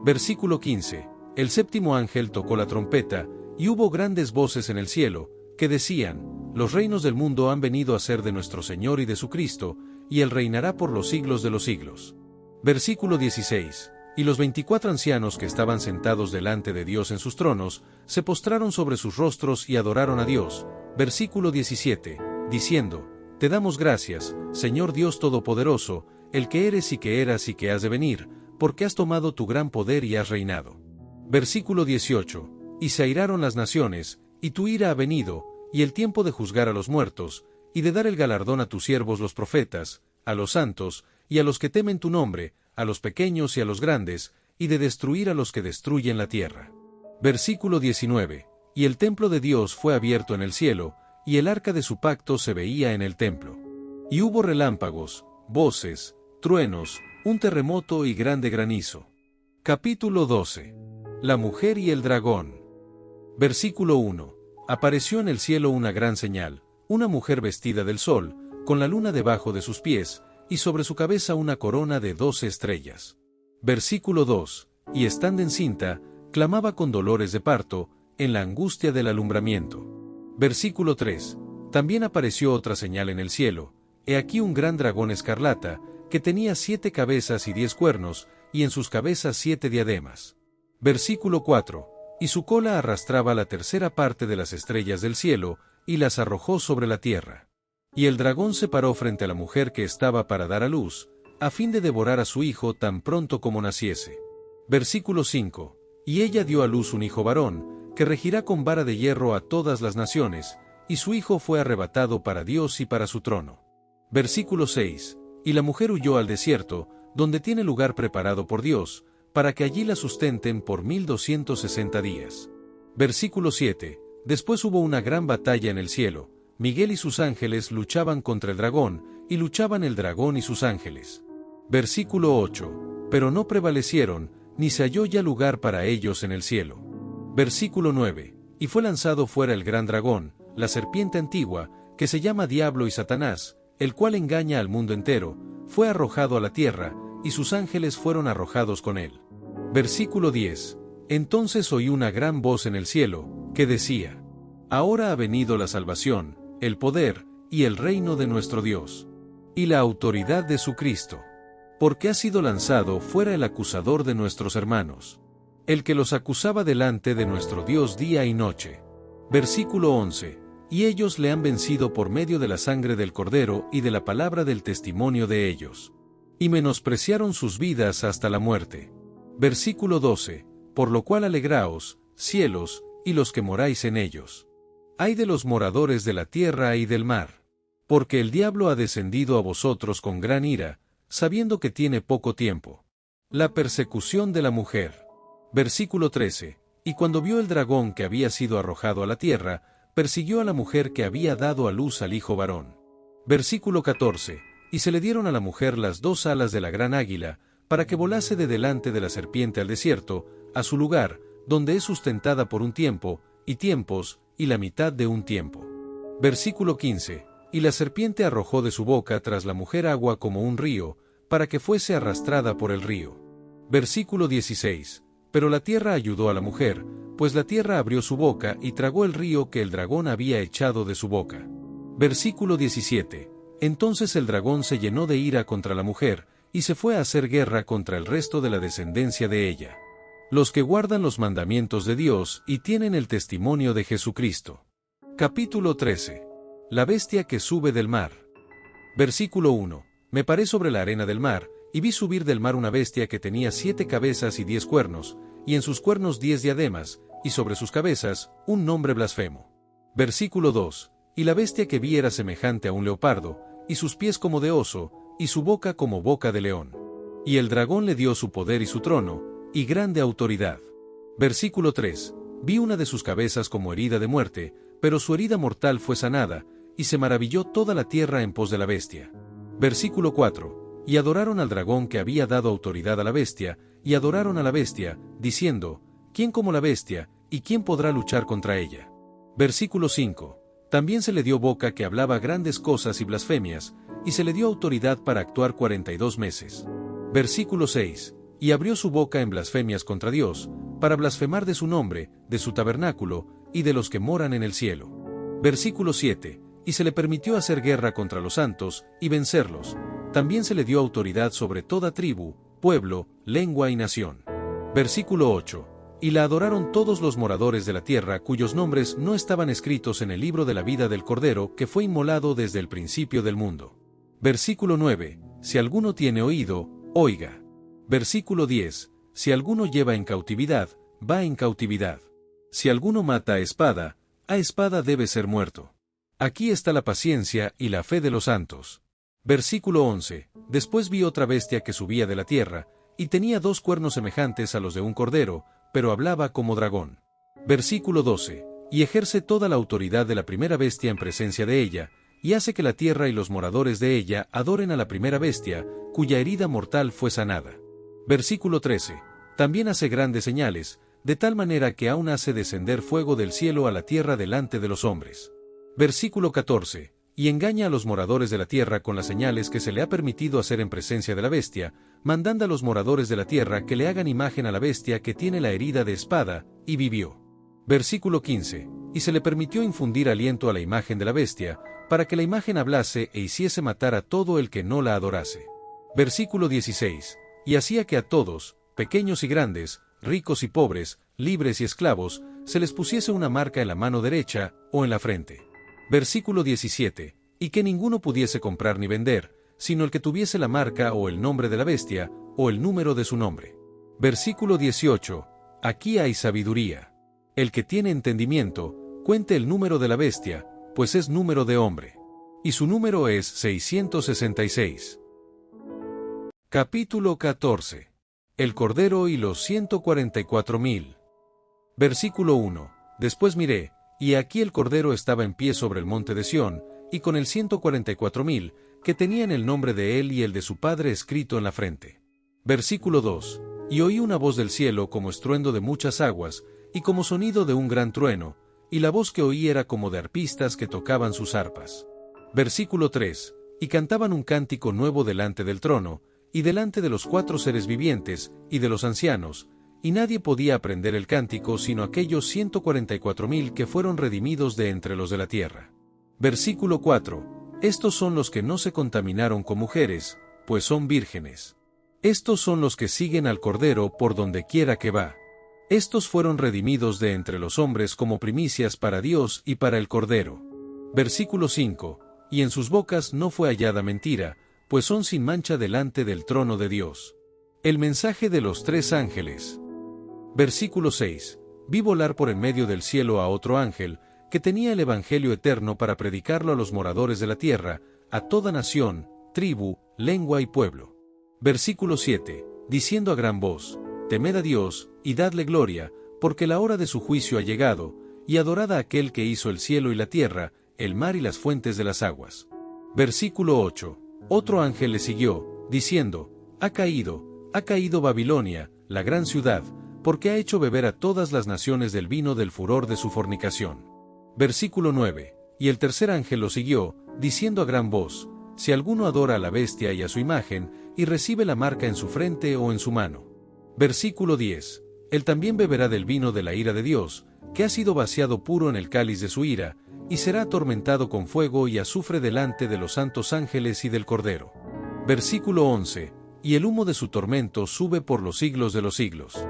Versículo 15. El 7º ángel tocó la trompeta, y hubo grandes voces en el cielo, que decían, los reinos del mundo han venido a ser de nuestro Señor y de su Cristo, y él reinará por los siglos de los siglos. Versículo 16. Y los 24 ancianos que estaban sentados delante de Dios en sus tronos, se postraron sobre sus rostros y adoraron a Dios. Versículo 17, diciendo, te damos gracias, Señor Dios Todopoderoso, el que eres y que eras y que has de venir, porque has tomado tu gran poder y has reinado. Versículo 18, y se airaron las naciones, y tu ira ha venido, y el tiempo de juzgar a los muertos, y de dar el galardón a tus siervos los profetas, a los santos, y a los que temen tu nombre, a los pequeños y a los grandes, y de destruir a los que destruyen la tierra. Versículo 19. Y el templo de Dios fue abierto en el cielo, y el arca de su pacto se veía en el templo. Y hubo relámpagos, voces, truenos, un terremoto y grande granizo. Capítulo 12. La mujer y el dragón. Versículo 1. Apareció en el cielo una gran señal, una mujer vestida del sol, con la luna debajo de sus pies, y sobre su cabeza una corona de 12 estrellas. Versículo 2. Y estando encinta, clamaba con dolores de parto, en la angustia del alumbramiento. Versículo 3. También apareció otra señal en el cielo, he aquí un gran dragón escarlata, que tenía 7 cabezas y 10 cuernos, y en sus cabezas 7 diademas. Versículo 4. Y su cola arrastraba la tercera parte de las estrellas del cielo, y las arrojó sobre la tierra. Y el dragón se paró frente a la mujer que estaba para dar a luz, a fin de devorar a su hijo tan pronto como naciese. Versículo 5. Y ella dio a luz un hijo varón, que regirá con vara de hierro a todas las naciones, y su hijo fue arrebatado para Dios y para su trono. Versículo 6. Y la mujer huyó al desierto, donde tiene lugar preparado por Dios, para que allí la sustenten por 1260 días. Versículo 7. Después hubo una gran batalla en el cielo, Miguel y sus ángeles luchaban contra el dragón, y luchaban el dragón y sus ángeles. Versículo 8. Pero no prevalecieron, ni se halló ya lugar para ellos en el cielo. Versículo 9. Y fue lanzado fuera el gran dragón, la serpiente antigua, que se llama Diablo y Satanás, el cual engaña al mundo entero, fue arrojado a la tierra, y sus ángeles fueron arrojados con él. Versículo 10. Entonces oí una gran voz en el cielo, que decía: Ahora ha venido la salvación, el poder, y el reino de nuestro Dios, y la autoridad de su Cristo. Porque ha sido lanzado fuera el acusador de nuestros hermanos, el que los acusaba delante de nuestro Dios día y noche. Versículo 11. Y ellos le han vencido por medio de la sangre del Cordero y de la palabra del testimonio de ellos. Y menospreciaron sus vidas hasta la muerte. Versículo 12. Por lo cual alegraos, cielos, y los que moráis en ellos. Ay de los moradores de la tierra y del mar. Porque el diablo ha descendido a vosotros con gran ira, sabiendo que tiene poco tiempo. La persecución de la mujer. Versículo 13. Y cuando vio el dragón que había sido arrojado a la tierra, persiguió a la mujer que había dado a luz al hijo varón. Versículo 14. Y se le dieron a la mujer las 2 alas de la gran águila, para que volase de delante de la serpiente al desierto, a su lugar, donde es sustentada por un tiempo, y tiempos, y la mitad de un tiempo. Versículo 15. Y la serpiente arrojó de su boca tras la mujer agua como un río, para que fuese arrastrada por el río. Versículo 16. Pero la tierra ayudó a la mujer, pues la tierra abrió su boca y tragó el río que el dragón había echado de su boca. Versículo 17. Entonces el dragón se llenó de ira contra la mujer, y se fue a hacer guerra contra el resto de la descendencia de ella, los que guardan los mandamientos de Dios y tienen el testimonio de Jesucristo. Capítulo 13. La bestia que sube del mar. Versículo 1. Me paré sobre la arena del mar, y vi subir del mar una bestia que tenía 7 cabezas y 10 cuernos, y en sus cuernos 10 diademas, y sobre sus cabezas un nombre blasfemo. Versículo 2. Y la bestia que vi era semejante a un leopardo, y sus pies como de oso, y su boca como boca de león. Y el dragón le dio su poder y su trono, y grande autoridad. Versículo 3. Vi una de sus cabezas como herida de muerte, pero su herida mortal fue sanada, y se maravilló toda la tierra en pos de la bestia. Versículo 4. Y adoraron al dragón que había dado autoridad a la bestia, y adoraron a la bestia, diciendo: ¿Quién como la bestia, y quién podrá luchar contra ella? Versículo 5. También se le dio boca que hablaba grandes cosas y blasfemias, y se le dio autoridad para actuar 42 meses. Versículo 6. Y abrió su boca en blasfemias contra Dios, para blasfemar de su nombre, de su tabernáculo, y de los que moran en el cielo. Versículo 7. Y se le permitió hacer guerra contra los santos, y vencerlos. También se le dio autoridad sobre toda tribu, pueblo, lengua y nación. Versículo 8. Y la adoraron todos los moradores de la tierra cuyos nombres no estaban escritos en el libro de la vida del Cordero que fue inmolado desde el principio del mundo. Versículo 9. Si alguno tiene oído, oiga. Versículo 10. Si alguno lleva en cautividad, va en cautividad. Si alguno mata a espada debe ser muerto. Aquí está la paciencia y la fe de los santos. Versículo 11. Después vi otra bestia que subía de la tierra, y tenía 2 cuernos semejantes a los de un cordero, pero hablaba como dragón. Versículo 12. Y ejerce toda la autoridad de la primera bestia en presencia de ella, y hace que la tierra y los moradores de ella adoren a la primera bestia, cuya herida mortal fue sanada. Versículo 13. También hace grandes señales, de tal manera que aún hace descender fuego del cielo a la tierra delante de los hombres. Versículo 14. Y engaña a los moradores de la tierra con las señales que se le ha permitido hacer en presencia de la bestia, mandando a los moradores de la tierra que le hagan imagen a la bestia que tiene la herida de espada, y vivió. Versículo 15. Y se le permitió infundir aliento a la imagen de la bestia, para que la imagen hablase e hiciese matar a todo el que no la adorase. Versículo 16. Y hacía que a todos, pequeños y grandes, ricos y pobres, libres y esclavos, se les pusiese una marca en la mano derecha o en la frente. Versículo 17. Y que ninguno pudiese comprar ni vender, sino el que tuviese la marca o el nombre de la bestia, o el número de su nombre. Versículo 18. Aquí hay sabiduría. El que tiene entendimiento, cuente el número de la bestia, pues es número de hombre. Y su número es 666. Capítulo 14. El Cordero y los 144,000. Versículo 1. Después miré, y aquí el Cordero estaba en pie sobre el monte de Sión, y con el 144,000, que tenían el nombre de él y el de su padre escrito en la frente. Versículo 2. Y oí una voz del cielo como estruendo de muchas aguas, y como sonido de un gran trueno, y la voz que oí era como de arpistas que tocaban sus arpas. Versículo 3. Y cantaban un cántico nuevo delante del trono, y delante de los 4 seres vivientes, y de los ancianos, y nadie podía aprender el cántico sino aquellos 144,000 que fueron redimidos de entre los de la tierra. Versículo 4. Estos son los que no se contaminaron con mujeres, pues son vírgenes. Estos son los que siguen al Cordero por donde quiera que va. Estos fueron redimidos de entre los hombres como primicias para Dios y para el Cordero. Versículo 5. Y en sus bocas no fue hallada mentira, pues son sin mancha delante del trono de Dios. El mensaje de los 3 ángeles. Versículo 6. Vi volar por en medio del cielo a otro ángel, que tenía el evangelio eterno para predicarlo a los moradores de la tierra, a toda nación, tribu, lengua y pueblo. Versículo 7. Diciendo a gran voz: Temed a Dios, y dadle gloria, porque la hora de su juicio ha llegado, y adorad a aquel que hizo el cielo y la tierra, el mar y las fuentes de las aguas. Versículo 8. Otro ángel le siguió, diciendo: Ha caído Babilonia, la gran ciudad, porque ha hecho beber a todas las naciones del vino del furor de su fornicación. Versículo 9. Y el tercer ángel lo siguió, diciendo a gran voz: Si alguno adora a la bestia y a su imagen, y recibe la marca en su frente o en su mano. Versículo 10. Él también beberá del vino de la ira de Dios, que ha sido vaciado puro en el cáliz de su ira, y será atormentado con fuego y azufre delante de los santos ángeles y del Cordero. Versículo 11. Y el humo de su tormento sube por los siglos de los siglos.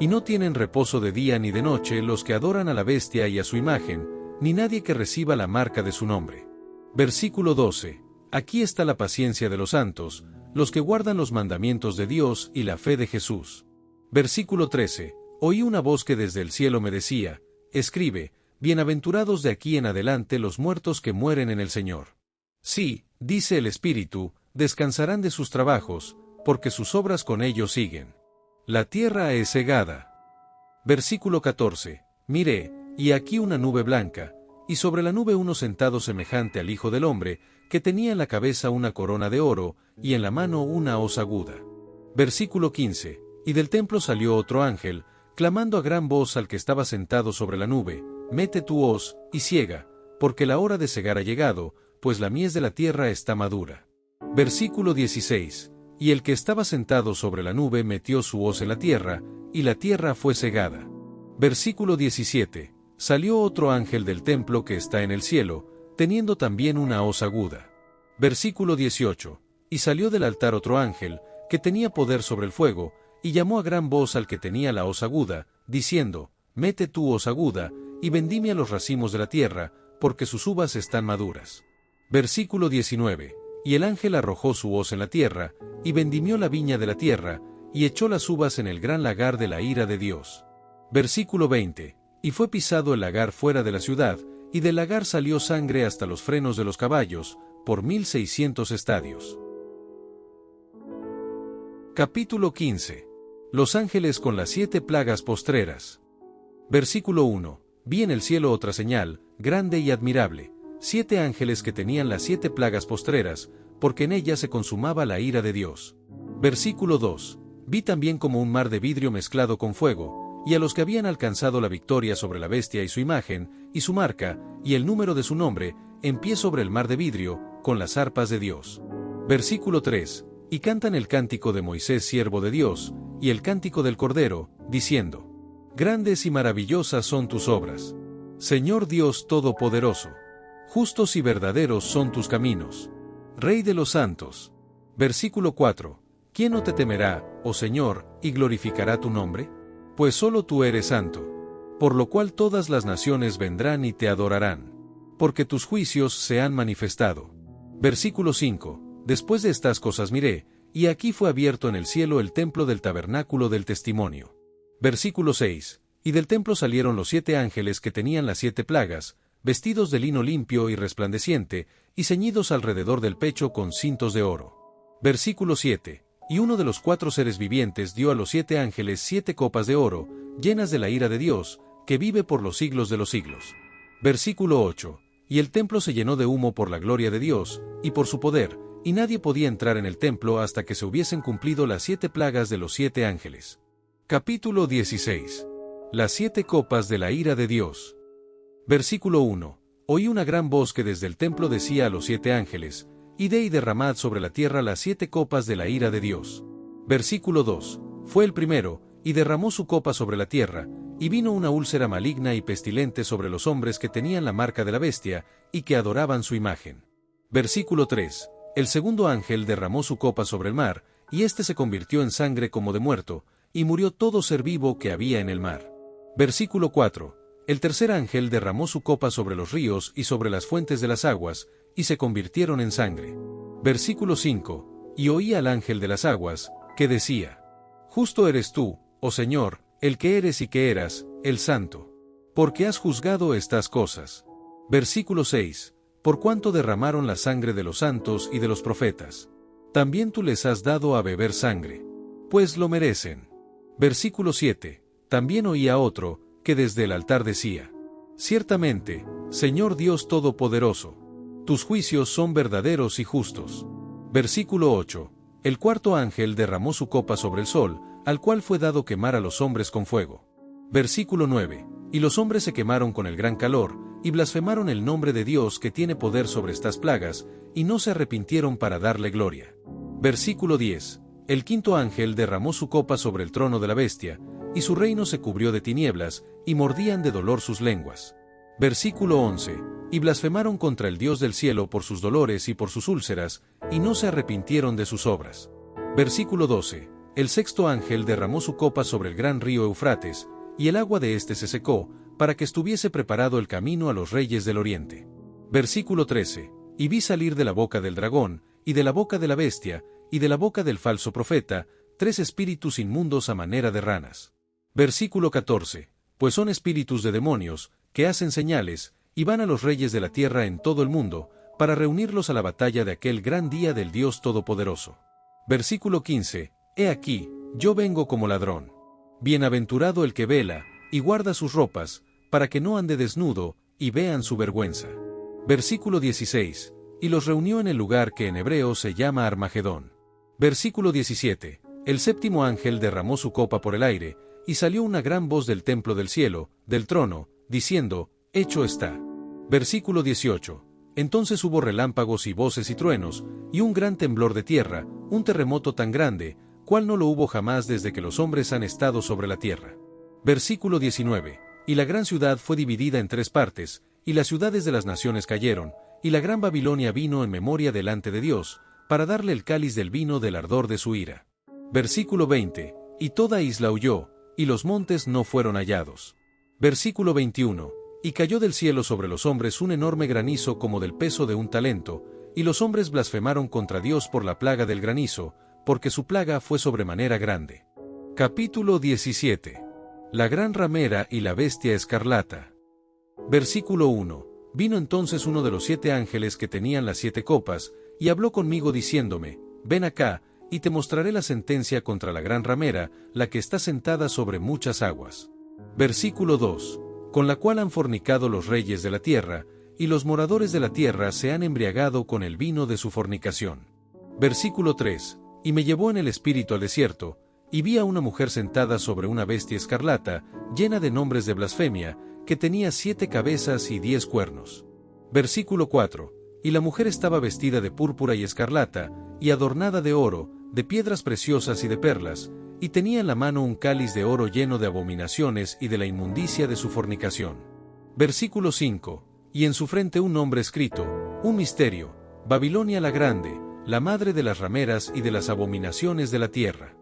Y no tienen reposo de día ni de noche los que adoran a la bestia y a su imagen, ni nadie que reciba la marca de su nombre. Versículo 12. Aquí está la paciencia de los santos, los que guardan los mandamientos de Dios y la fe de Jesús. Versículo 13. Oí una voz que desde el cielo me decía: Escribe: Bienaventurados de aquí en adelante los muertos que mueren en el Señor. Sí, dice el Espíritu, descansarán de sus trabajos, porque sus obras con ellos siguen. La tierra es cegada. Versículo 14. Miré, y aquí una nube blanca, y sobre la nube uno sentado semejante al Hijo del Hombre, que tenía en la cabeza una corona de oro, y en la mano una hoz aguda. Versículo 15. Y del templo salió otro ángel, clamando a gran voz al que estaba sentado sobre la nube: Mete tu hoz, y ciega, porque la hora de cegar ha llegado, pues la mies de la tierra está madura. Versículo 16. Y el que estaba sentado sobre la nube metió su hoz en la tierra, y la tierra fue cegada. Versículo 17. Salió otro ángel del templo que está en el cielo, teniendo también una hoz aguda. Versículo 18. Y salió del altar otro ángel, que tenía poder sobre el fuego, y llamó a gran voz al que tenía la hoz aguda, diciendo: Mete tu hoz aguda, y vendimia los racimos de la tierra, porque sus uvas están maduras. Versículo 19. Y el ángel arrojó su hoz en la tierra, y vendimió la viña de la tierra, y echó las uvas en el gran lagar de la ira de Dios. Versículo 20. Y fue pisado el lagar fuera de la ciudad, y del lagar salió sangre hasta los frenos de los caballos, por 1,600 estadios. Capítulo 15. Los ángeles con las 7 plagas postreras. Versículo 1. Vi en el cielo otra señal, grande y admirable, 7 ángeles que tenían las 7 plagas postreras, porque en ellas se consumaba la ira de Dios. Versículo 2. Vi también como un mar de vidrio mezclado con fuego, y a los que habían alcanzado la victoria sobre la bestia y su imagen, y su marca, y el número de su nombre, en pie sobre el mar de vidrio, con las arpas de Dios. Versículo 3. Y cantan el cántico de Moisés siervo de Dios, y el cántico del Cordero, diciendo: Grandes y maravillosas son tus obras, Señor Dios Todopoderoso. Justos y verdaderos son tus caminos, Rey de los santos. Versículo 4. ¿Quién no te temerá, oh Señor, y glorificará tu nombre? Pues solo tú eres santo. Por lo cual todas las naciones vendrán y te adorarán, porque tus juicios se han manifestado. Versículo 5. Después de estas cosas miré, y aquí fue abierto en el cielo el templo del tabernáculo del testimonio. Versículo 6. Y del templo salieron los 7 ángeles que tenían las 7 plagas, vestidos de lino limpio y resplandeciente, y ceñidos alrededor del pecho con cintos de oro. Versículo 7. Y uno de los 4 seres vivientes dio a los 7 ángeles 7 copas de oro, llenas de la ira de Dios, que vive por los siglos de los siglos. Versículo 8. Y el templo se llenó de humo por la gloria de Dios, y por su poder, y nadie podía entrar en el templo hasta que se hubiesen cumplido las 7 plagas de los 7 ángeles. Capítulo 16. Las 7 copas de la ira de Dios. Versículo 1. Oí una gran voz que desde el templo decía a los 7 ángeles: Id y derramad sobre la tierra las 7 copas de la ira de Dios. Versículo 2. Fue el primero, y derramó su copa sobre la tierra, y vino una úlcera maligna y pestilente sobre los hombres que tenían la marca de la bestia, y que adoraban su imagen. Versículo 3. El segundo ángel derramó su copa sobre el mar, y éste se convirtió en sangre como de muerto, y murió todo ser vivo que había en el mar. Versículo 4. El tercer ángel derramó su copa sobre los ríos y sobre las fuentes de las aguas, y se convirtieron en sangre. Versículo 5. Y oí al ángel de las aguas, que decía: Justo eres tú, oh Señor, el que eres y que eras, el Santo, porque has juzgado estas cosas. Versículo 6. Por cuanto derramaron la sangre de los santos y de los profetas, también tú les has dado a beber sangre, pues lo merecen. Versículo 7. También oí a otro, que desde el altar decía: Ciertamente, Señor Dios Todopoderoso, tus juicios son verdaderos y justos. Versículo 8. El cuarto ángel derramó su copa sobre el sol, al cual fue dado quemar a los hombres con fuego. Versículo 9. Y los hombres se quemaron con el gran calor, y blasfemaron el nombre de Dios que tiene poder sobre estas plagas, y no se arrepintieron para darle gloria. Versículo 10. El quinto ángel derramó su copa sobre el trono de la bestia, y su reino se cubrió de tinieblas, y mordían de dolor sus lenguas. Versículo 11. Y blasfemaron contra el Dios del cielo por sus dolores y por sus úlceras, y no se arrepintieron de sus obras. Versículo 12. El sexto ángel derramó su copa sobre el gran río Eufrates, y el agua de éste se secó, para que estuviese preparado el camino a los reyes del oriente. Versículo 13. Y vi salir de la boca del dragón, y de la boca de la bestia, y de la boca del falso profeta, 3 espíritus inmundos a manera de ranas. Versículo 14. Pues son espíritus de demonios, que hacen señales, y van a los reyes de la tierra en todo el mundo, para reunirlos a la batalla de aquel gran día del Dios Todopoderoso. Versículo 15. He aquí, yo vengo como ladrón. Bienaventurado el que vela, y guarda sus ropas, para que no ande desnudo, y vean su vergüenza. Versículo 16. Y los reunió en el lugar que en hebreo se llama Armagedón. Versículo 17. El séptimo ángel derramó su copa por el aire, y salió una gran voz del templo del cielo, del trono, diciendo: Hecho está. Versículo 18. Entonces hubo relámpagos y voces y truenos, y un gran temblor de tierra, un terremoto tan grande, cual no lo hubo jamás desde que los hombres han estado sobre la tierra. Versículo 19. Y la gran ciudad fue dividida en 3 partes, y las ciudades de las naciones cayeron, y la gran Babilonia vino en memoria delante de Dios, para darle el cáliz del vino del ardor de su ira. Versículo 20. Y toda isla huyó, y los montes no fueron hallados. Versículo 21. Y cayó del cielo sobre los hombres un enorme granizo como del peso de un talento, y los hombres blasfemaron contra Dios por la plaga del granizo, porque su plaga fue sobremanera grande. Capítulo 17. La gran ramera y la bestia escarlata. Versículo 1. Vino entonces uno de los 7 ángeles que tenían las 7 copas, y habló conmigo diciéndome: Ven acá, y te mostraré la sentencia contra la gran ramera, la que está sentada sobre muchas aguas. Versículo 2. Con la cual han fornicado los reyes de la tierra, y los moradores de la tierra se han embriagado con el vino de su fornicación. Versículo 3. Y me llevó en el espíritu al desierto, Y vi a una mujer sentada sobre una bestia escarlata, llena de nombres de blasfemia, que tenía 7 cabezas y 10 cuernos. Versículo 4. Y la mujer estaba vestida de púrpura y escarlata, y adornada de oro, de piedras preciosas y de perlas, y tenía en la mano un cáliz de oro lleno de abominaciones y de la inmundicia de su fornicación. Versículo 5. Y en su frente un nombre escrito, un misterio, Babilonia la Grande, la madre de las rameras y de las abominaciones de la tierra.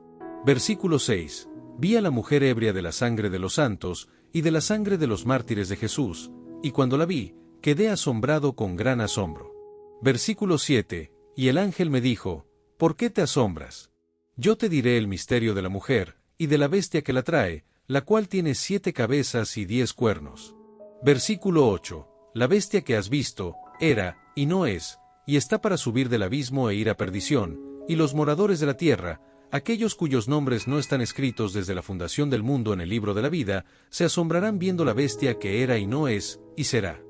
Versículo 6. Vi a la mujer ebria de la sangre de los santos, y de la sangre de los mártires de Jesús, y cuando la vi, quedé asombrado con gran asombro. Versículo 7. Y el ángel me dijo, ¿por qué te asombras? Yo te diré el misterio de la mujer, y de la bestia que la trae, la cual tiene 7 cabezas y 10 cuernos. Versículo 8. La bestia que has visto, era, y no es, y está para subir del abismo e ir a perdición, y los moradores de la tierra, aquellos cuyos nombres no están escritos desde la fundación del mundo en el libro de la vida, se asombrarán viendo la bestia que era y no es, y será.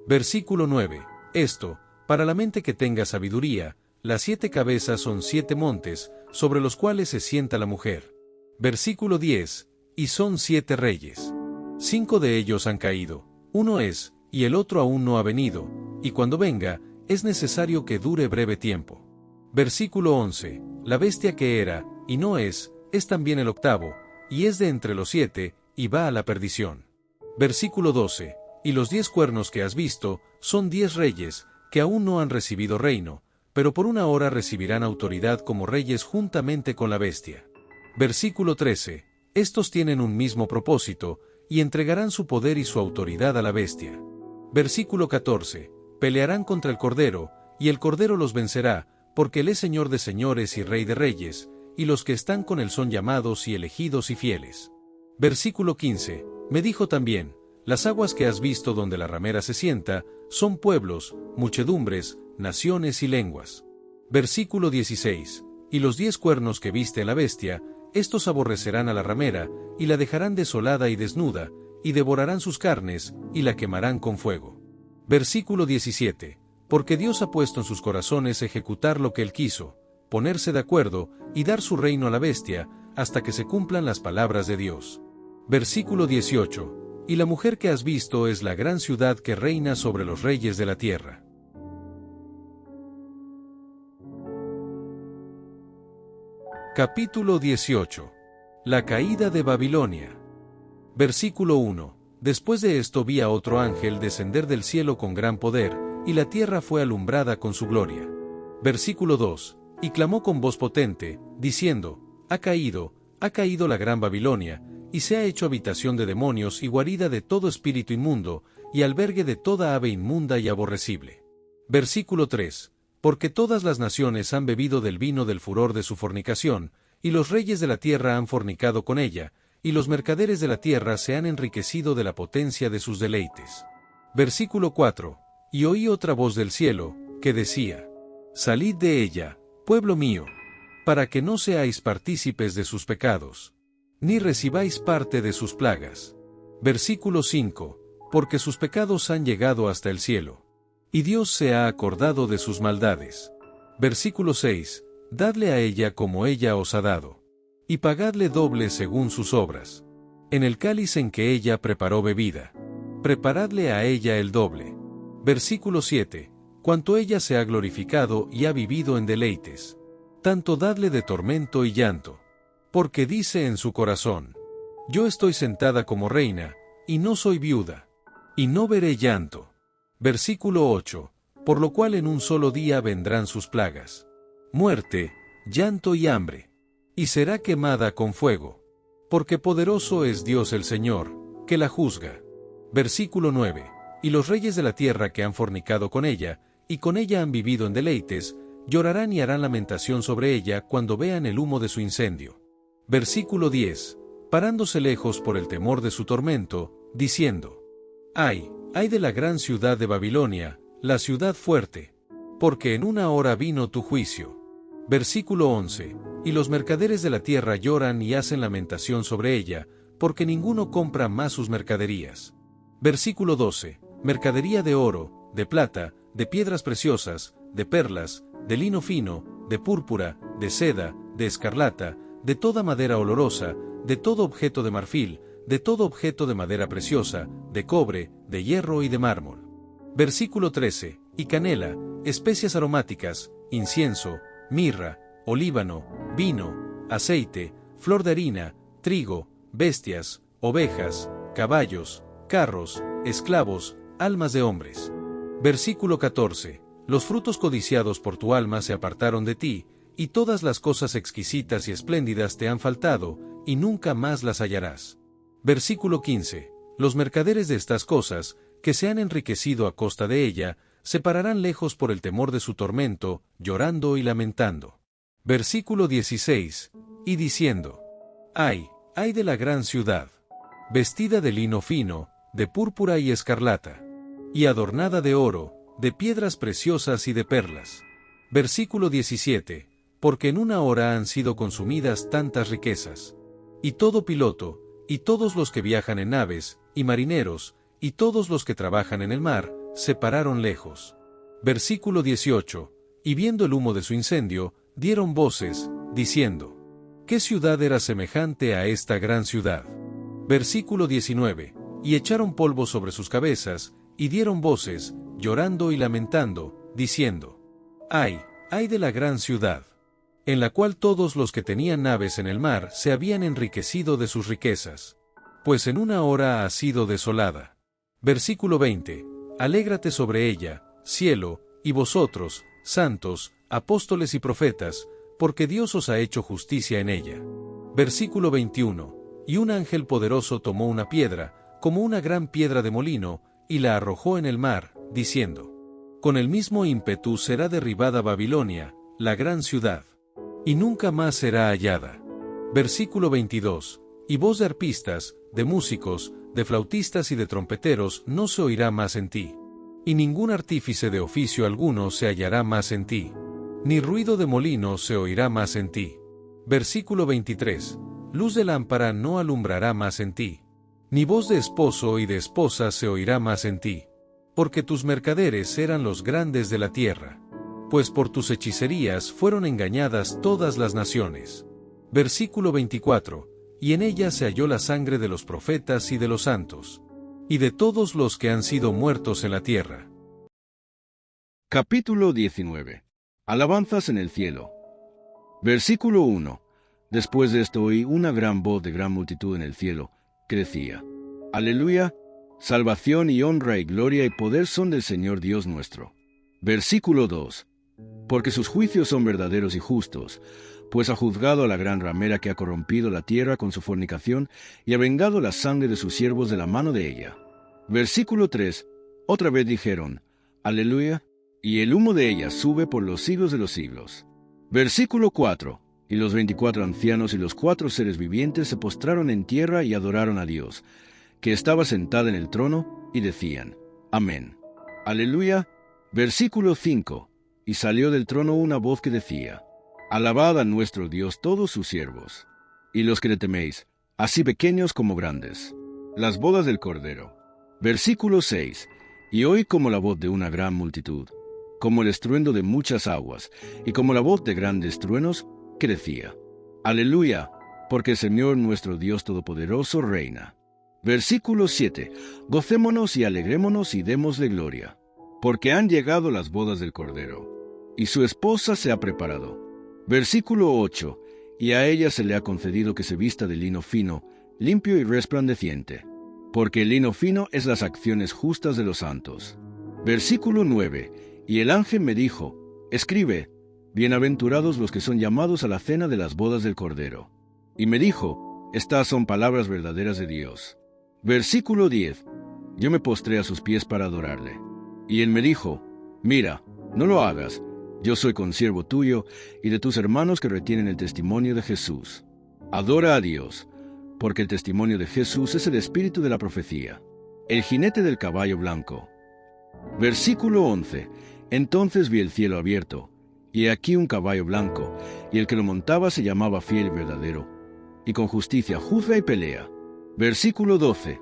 Versículo 9. Esto, para la mente que tenga sabiduría, las 7 cabezas son 7 montes, sobre los cuales se sienta la mujer. Versículo 10. Y son 7 reyes. 5 de ellos han caído, uno es, y el otro aún no ha venido, y cuando venga, es necesario que dure breve tiempo. Versículo 11. La bestia que era, y no es también el octavo, y es de entre los 7, y va a la perdición. Versículo 12. Y los 10 cuernos que has visto, son 10 reyes, que aún no han recibido reino, pero por una hora recibirán autoridad como reyes juntamente con la bestia. Versículo 13. Estos tienen un mismo propósito, y entregarán su poder y su autoridad a la bestia. Versículo 14. Pelearán contra el Cordero, y el Cordero los vencerá, porque Él es Señor de señores y Rey de reyes, y los que están con Él son llamados y elegidos y fieles. Versículo 15. Me dijo también, las aguas que has visto donde la ramera se sienta, son pueblos, muchedumbres, naciones y lenguas. Versículo 16. Y los 10 cuernos que viste en la bestia, estos aborrecerán a la ramera, y la dejarán desolada y desnuda, y devorarán sus carnes, y la quemarán con fuego. Versículo 17. Porque Dios ha puesto en sus corazones ejecutar lo que Él quiso, ponerse de acuerdo, y dar su reino a la bestia, hasta que se cumplan las palabras de Dios. Versículo 18. Y la mujer que has visto es la gran ciudad que reina sobre los reyes de la tierra. Capítulo 18. La caída de Babilonia. Versículo 1. Después de esto vi a otro ángel descender del cielo con gran poder, y la tierra fue alumbrada con su gloria. Versículo 2. Y clamó con voz potente, diciendo, ha caído la gran Babilonia, y se ha hecho habitación de demonios y guarida de todo espíritu inmundo, y albergue de toda ave inmunda y aborrecible. Versículo 3. Porque todas las naciones han bebido del vino del furor de su fornicación, y los reyes de la tierra han fornicado con ella, y los mercaderes de la tierra se han enriquecido de la potencia de sus deleites. Versículo 4. Y oí otra voz del cielo, que decía, salid de ella, pueblo mío, para que no seáis partícipes de sus pecados, ni recibáis parte de sus plagas. Versículo 5. Porque sus pecados han llegado hasta el cielo, y Dios se ha acordado de sus maldades. Versículo 6. Dadle a ella como ella os ha dado, y pagadle doble según sus obras. En el cáliz en que ella preparó bebida, preparadle a ella el doble. Versículo 7. Cuanto ella se ha glorificado y ha vivido en deleites, tanto dadle de tormento y llanto. Porque dice en su corazón, yo estoy sentada como reina, y no soy viuda, y no veré llanto. Versículo 8. Por lo cual en un solo día vendrán sus plagas, muerte, llanto y hambre, y será quemada con fuego. Porque poderoso es Dios el Señor, que la juzga. Versículo 9. Y los reyes de la tierra que han fornicado con ella, y con ella han vivido en deleites, llorarán y harán lamentación sobre ella cuando vean el humo de su incendio. Versículo 10. Parándose lejos por el temor de su tormento, diciendo, ay de la gran ciudad de Babilonia, la ciudad fuerte, porque en una hora vino tu juicio. Versículo 11. Y los mercaderes de la tierra lloran y hacen lamentación sobre ella, porque ninguno compra más sus mercaderías. Versículo 12. Mercadería de oro, de plata, de piedras preciosas, de perlas, de lino fino, de púrpura, de seda, de escarlata, de toda madera olorosa, de todo objeto de marfil, de todo objeto de madera preciosa, de cobre, de hierro y de mármol. Versículo 13, y canela, especias aromáticas, incienso, mirra, olíbano, vino, aceite, flor de harina, trigo, bestias, ovejas, caballos, carros, esclavos, almas de hombres. Versículo 14, los frutos codiciados por tu alma se apartaron de ti, y todas las cosas exquisitas y espléndidas te han faltado, y nunca más las hallarás. Versículo 15, los mercaderes de estas cosas, que se han enriquecido a costa de ella, se pararán lejos por el temor de su tormento, llorando y lamentando. Versículo 16, y diciendo: ay de la gran ciudad, vestida de lino fino, de púrpura y escarlata, y adornada de oro, de piedras preciosas y de perlas. Versículo 17, porque en una hora han sido consumidas tantas riquezas. Y todo piloto, y todos los que viajan en naves, y marineros, y todos los que trabajan en el mar, se pararon lejos. Versículo 18, y viendo el humo de su incendio, dieron voces, diciendo: ¿qué ciudad era semejante a esta gran ciudad? Versículo 19, y echaron polvo sobre sus cabezas, y dieron voces, llorando y lamentando, diciendo: ay de la gran ciudad, en la cual todos los que tenían naves en el mar se habían enriquecido de sus riquezas, pues en una hora ha sido desolada. Versículo 20, alégrate sobre ella, cielo, y vosotros, santos, apóstoles y profetas, porque Dios os ha hecho justicia en ella. Versículo 21, y un ángel poderoso tomó una piedra, como una gran piedra de molino, y la arrojó en el mar, diciendo: con el mismo ímpetu será derribada Babilonia, la gran ciudad, y nunca más será hallada. Versículo 22, y voz de arpistas, de músicos, de flautistas y de trompeteros no se oirá más en ti, y ningún artífice de oficio alguno se hallará más en ti, ni ruido de molino se oirá más en ti. Versículo 23, luz de lámpara no alumbrará más en ti, ni voz de esposo y de esposa se oirá más en ti, porque tus mercaderes eran los grandes de la tierra, pues por tus hechicerías fueron engañadas todas las naciones. Versículo 24, y en ella se halló la sangre de los profetas y de los santos, y de todos los que han sido muertos en la tierra. Capítulo 19. Alabanzas en el cielo. Versículo 1. Después de esto oí una gran voz de gran multitud en el cielo, que decía: Aleluya, salvación y honra y gloria y poder son del Señor Dios nuestro. Versículo 2. Porque sus juicios son verdaderos y justos, pues ha juzgado a la gran ramera que ha corrompido la tierra con su fornicación y ha vengado la sangre de sus siervos de la mano de ella. Versículo 3. Otra vez dijeron: Aleluya, y el humo de ella sube por los siglos de los siglos. Versículo 4. Y los 24 ancianos y los 4 seres vivientes se postraron en tierra y adoraron a Dios, que estaba sentado en el trono, y decían: Amén. Aleluya. Versículo 5. Y salió del trono una voz que decía: Alabad a nuestro Dios todos sus siervos, y los que le teméis, así pequeños como grandes. Las bodas del Cordero. Versículo 6. Y oí como la voz de una gran multitud, como el estruendo de muchas aguas, y como la voz de grandes truenos, que decía: Aleluya, porque el Señor nuestro Dios Todopoderoso reina. Versículo 7. Gocémonos y alegrémonos y démosle gloria, porque han llegado las bodas del Cordero, y su esposa se ha preparado. Versículo 8. Y a ella se le ha concedido que se vista de lino fino, limpio y resplandeciente, porque el lino fino es las acciones justas de los santos. Versículo 9. Y el ángel me dijo: Escribe: Bienaventurados los que son llamados a la cena de las bodas del Cordero. Y me dijo: Estas son palabras verdaderas de Dios. Versículo 10. Yo me postré a sus pies para adorarle. Y él me dijo: Mira, no lo hagas. Yo soy consiervo tuyo y de tus hermanos que retienen el testimonio de Jesús. Adora a Dios, porque el testimonio de Jesús es el espíritu de la profecía. El jinete del caballo blanco. Versículo 11. Entonces vi el cielo abierto, y he aquí un caballo blanco, y el que lo montaba se llamaba Fiel y Verdadero, y con justicia juzga y pelea. Versículo 12.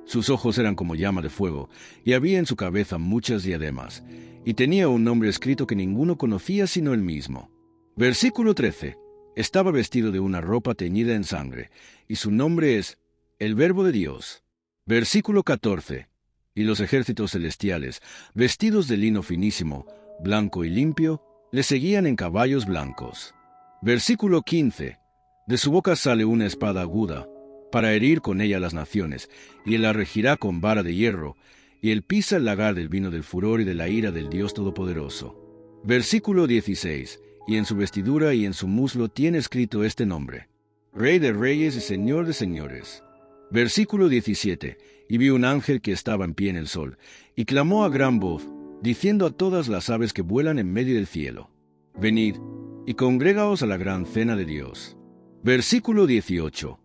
Sus ojos eran como llama de fuego, y había en su cabeza muchas diademas, y tenía un nombre escrito que ninguno conocía sino él mismo. Versículo 13. Estaba vestido de una ropa teñida en sangre, y su nombre es el Verbo de Dios. Versículo 14. Y los ejércitos celestiales, vestidos de lino finísimo, blanco y limpio, le seguían en caballos blancos. Versículo 15. De su boca sale una espada aguda, para herir con ella las naciones, y él la regirá con vara de hierro, y él pisa el lagar del vino del furor y de la ira del Dios Todopoderoso. Versículo 16. Y en su vestidura y en su muslo tiene escrito este nombre: Rey de Reyes y Señor de Señores. Versículo 17. Y vi un ángel que estaba en pie en el sol, y clamó a gran voz, diciendo a todas las aves que vuelan en medio del cielo: Venid, y congregaos a la gran cena de Dios. Versículo 18.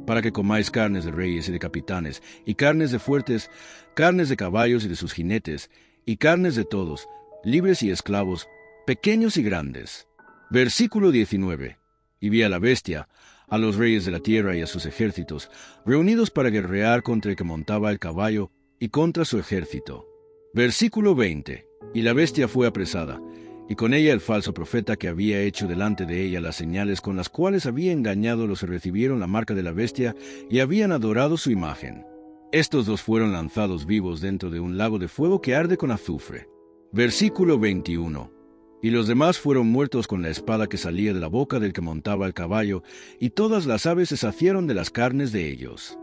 Para que comáis carnes de reyes y de capitanes, y carnes de fuertes, carnes de caballos y de sus jinetes, y carnes de todos, libres y esclavos, pequeños y grandes. Versículo 19. Y vi a la bestia, a los reyes de la tierra y a sus ejércitos, reunidos para guerrear contra el que montaba el caballo y contra su ejército. Versículo 20. Y la bestia fue apresada, y con ella el falso profeta que había hecho delante de ella las señales con las cuales había engañado a los que recibieron la marca de la bestia y habían adorado su imagen. Estos dos fueron lanzados vivos dentro de un lago de fuego que arde con azufre. Versículo 21. Y los demás fueron muertos con la espada que salía de la boca del que montaba el caballo, y todas las aves se saciaron de las carnes de ellos.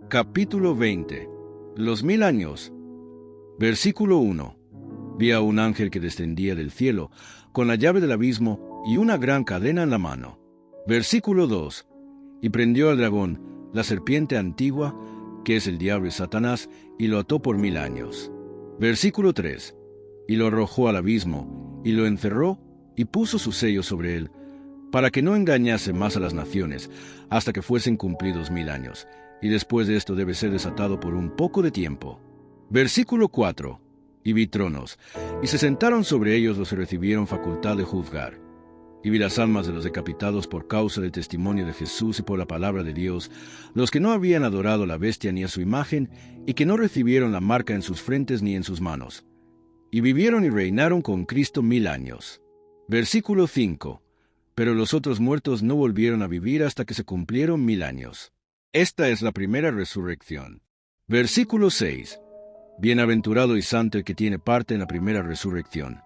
Capítulo 20. Los 1000 años. Versículo 1. Vi a un ángel que descendía del cielo, con la llave del abismo y una gran cadena en la mano. Versículo 2. Y prendió al dragón, la serpiente antigua, que es el diablo y Satanás, y lo ató por 1000 años. Versículo 3. Y lo arrojó al abismo, y lo encerró, y puso su sello sobre él, para que no engañase más a las naciones, hasta que fuesen cumplidos 1000 años, y después de esto debe ser desatado por un poco de tiempo. Versículo 4. Y vi tronos, y se sentaron sobre ellos los que recibieron facultad de juzgar. Y vi las almas de los decapitados por causa del testimonio de Jesús y por la palabra de Dios, los que no habían adorado a la bestia ni a su imagen, y que no recibieron la marca en sus frentes ni en sus manos. Y vivieron y reinaron con Cristo 1000 años. Versículo 5. Pero los otros muertos no volvieron a vivir hasta que se cumplieron 1000 años. Esta es la primera resurrección. Versículo 6. Bienaventurado y santo el que tiene parte en la primera resurrección.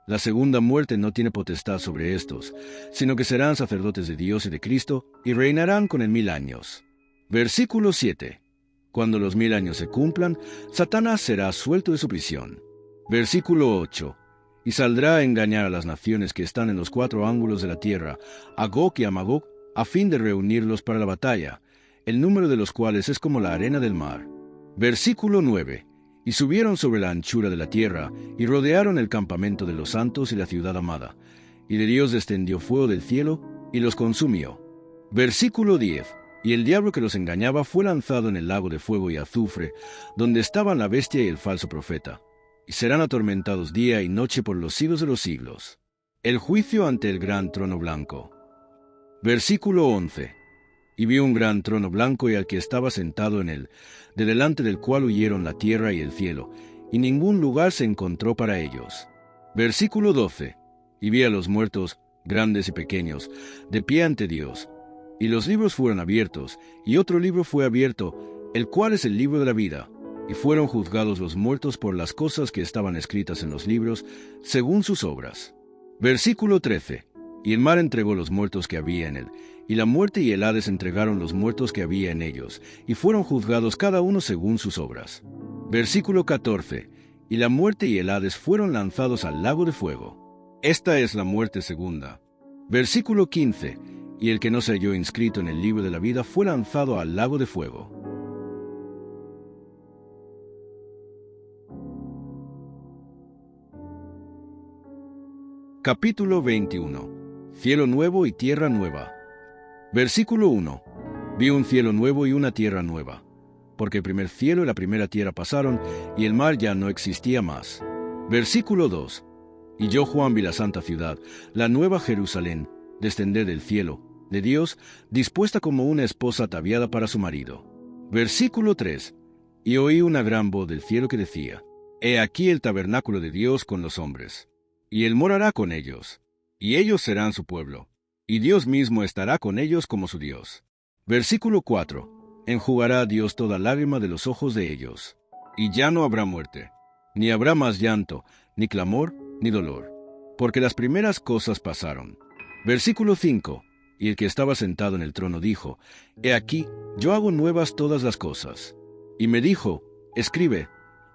La segunda muerte no tiene potestad sobre estos, sino que serán sacerdotes de Dios y de Cristo, y reinarán con él 1000 años. Versículo 7. Cuando los 1000 años se cumplan, Satanás será suelto de su prisión. Versículo 8. Y saldrá a engañar a las naciones que están en los 4 ángulos de la tierra, a Gog y a Magog, a fin de reunirlos para la batalla, el número de los cuales es como la arena del mar. Versículo 9. Y subieron sobre la anchura de la tierra, y rodearon el campamento de los santos y la ciudad amada. Y de Dios descendió fuego del cielo, y los consumió. Versículo 10. Y el diablo que los engañaba fue lanzado en el lago de fuego y azufre, donde estaban la bestia y el falso profeta. Y serán atormentados día y noche por los siglos de los siglos. El juicio ante el gran trono blanco. Versículo 11. Y vi un gran trono blanco y al que estaba sentado en él, de delante del cual huyeron la tierra y el cielo, y ningún lugar se encontró para ellos. Versículo 12. Y vi a los muertos, grandes y pequeños, de pie ante Dios. Y los libros fueron abiertos, y otro libro fue abierto, el cual es el libro de la vida. Y fueron juzgados los muertos por las cosas que estaban escritas en los libros, según sus obras. Versículo 13. Y el mar entregó los muertos que había en él, y la muerte y el Hades entregaron los muertos que había en ellos, y fueron juzgados cada uno según sus obras. Versículo 14. Y la muerte y el Hades fueron lanzados al lago de fuego. Esta es la muerte segunda. Versículo 15. Y el que no se halló inscrito en el libro de la vida fue lanzado al lago de fuego. Capítulo 21. Cielo nuevo y tierra nueva. Versículo 1. Vi un cielo nuevo y una tierra nueva, porque el primer cielo y la primera tierra pasaron, y el mar ya no existía más. Versículo 2. Y yo, Juan, vi la santa ciudad, la nueva Jerusalén, descender del cielo, de Dios, dispuesta como una esposa ataviada para su marido. Versículo 3. Y oí una gran voz del cielo que decía: He aquí el tabernáculo de Dios con los hombres, y él morará con ellos, y ellos serán su pueblo, y Dios mismo estará con ellos como su Dios. Versículo 4. Enjugará Dios toda lágrima de los ojos de ellos, y ya no habrá muerte, ni habrá más llanto, ni clamor, ni dolor, porque las primeras cosas pasaron. Versículo 5. Y el que estaba sentado en el trono dijo, He aquí, yo hago nuevas todas las cosas. Y me dijo, Escribe,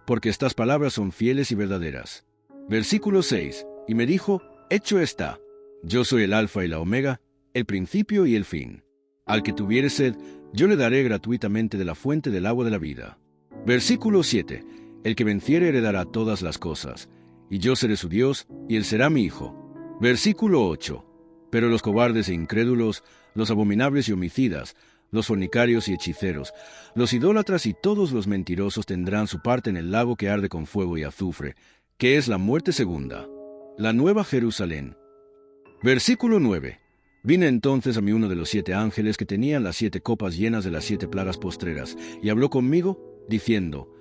porque estas palabras son fieles y verdaderas. Versículo 6. Y me dijo, Hecho está. Yo soy el Alfa y la Omega, el principio y el fin. Al que tuviere sed, yo le daré gratuitamente de la fuente del agua de la vida. Versículo 7. El que venciere heredará todas las cosas, y yo seré su Dios, y él será mi hijo. Versículo 8. Pero los cobardes e incrédulos, los abominables y homicidas, los fornicarios y hechiceros, los idólatras y todos los mentirosos tendrán su parte en el lago que arde con fuego y azufre, que es la muerte segunda. La nueva Jerusalén. Versículo 9. Vine entonces a mí uno de los 7 ángeles que tenían las 7 copas llenas de las 7 plagas postreras, y habló conmigo, diciendo,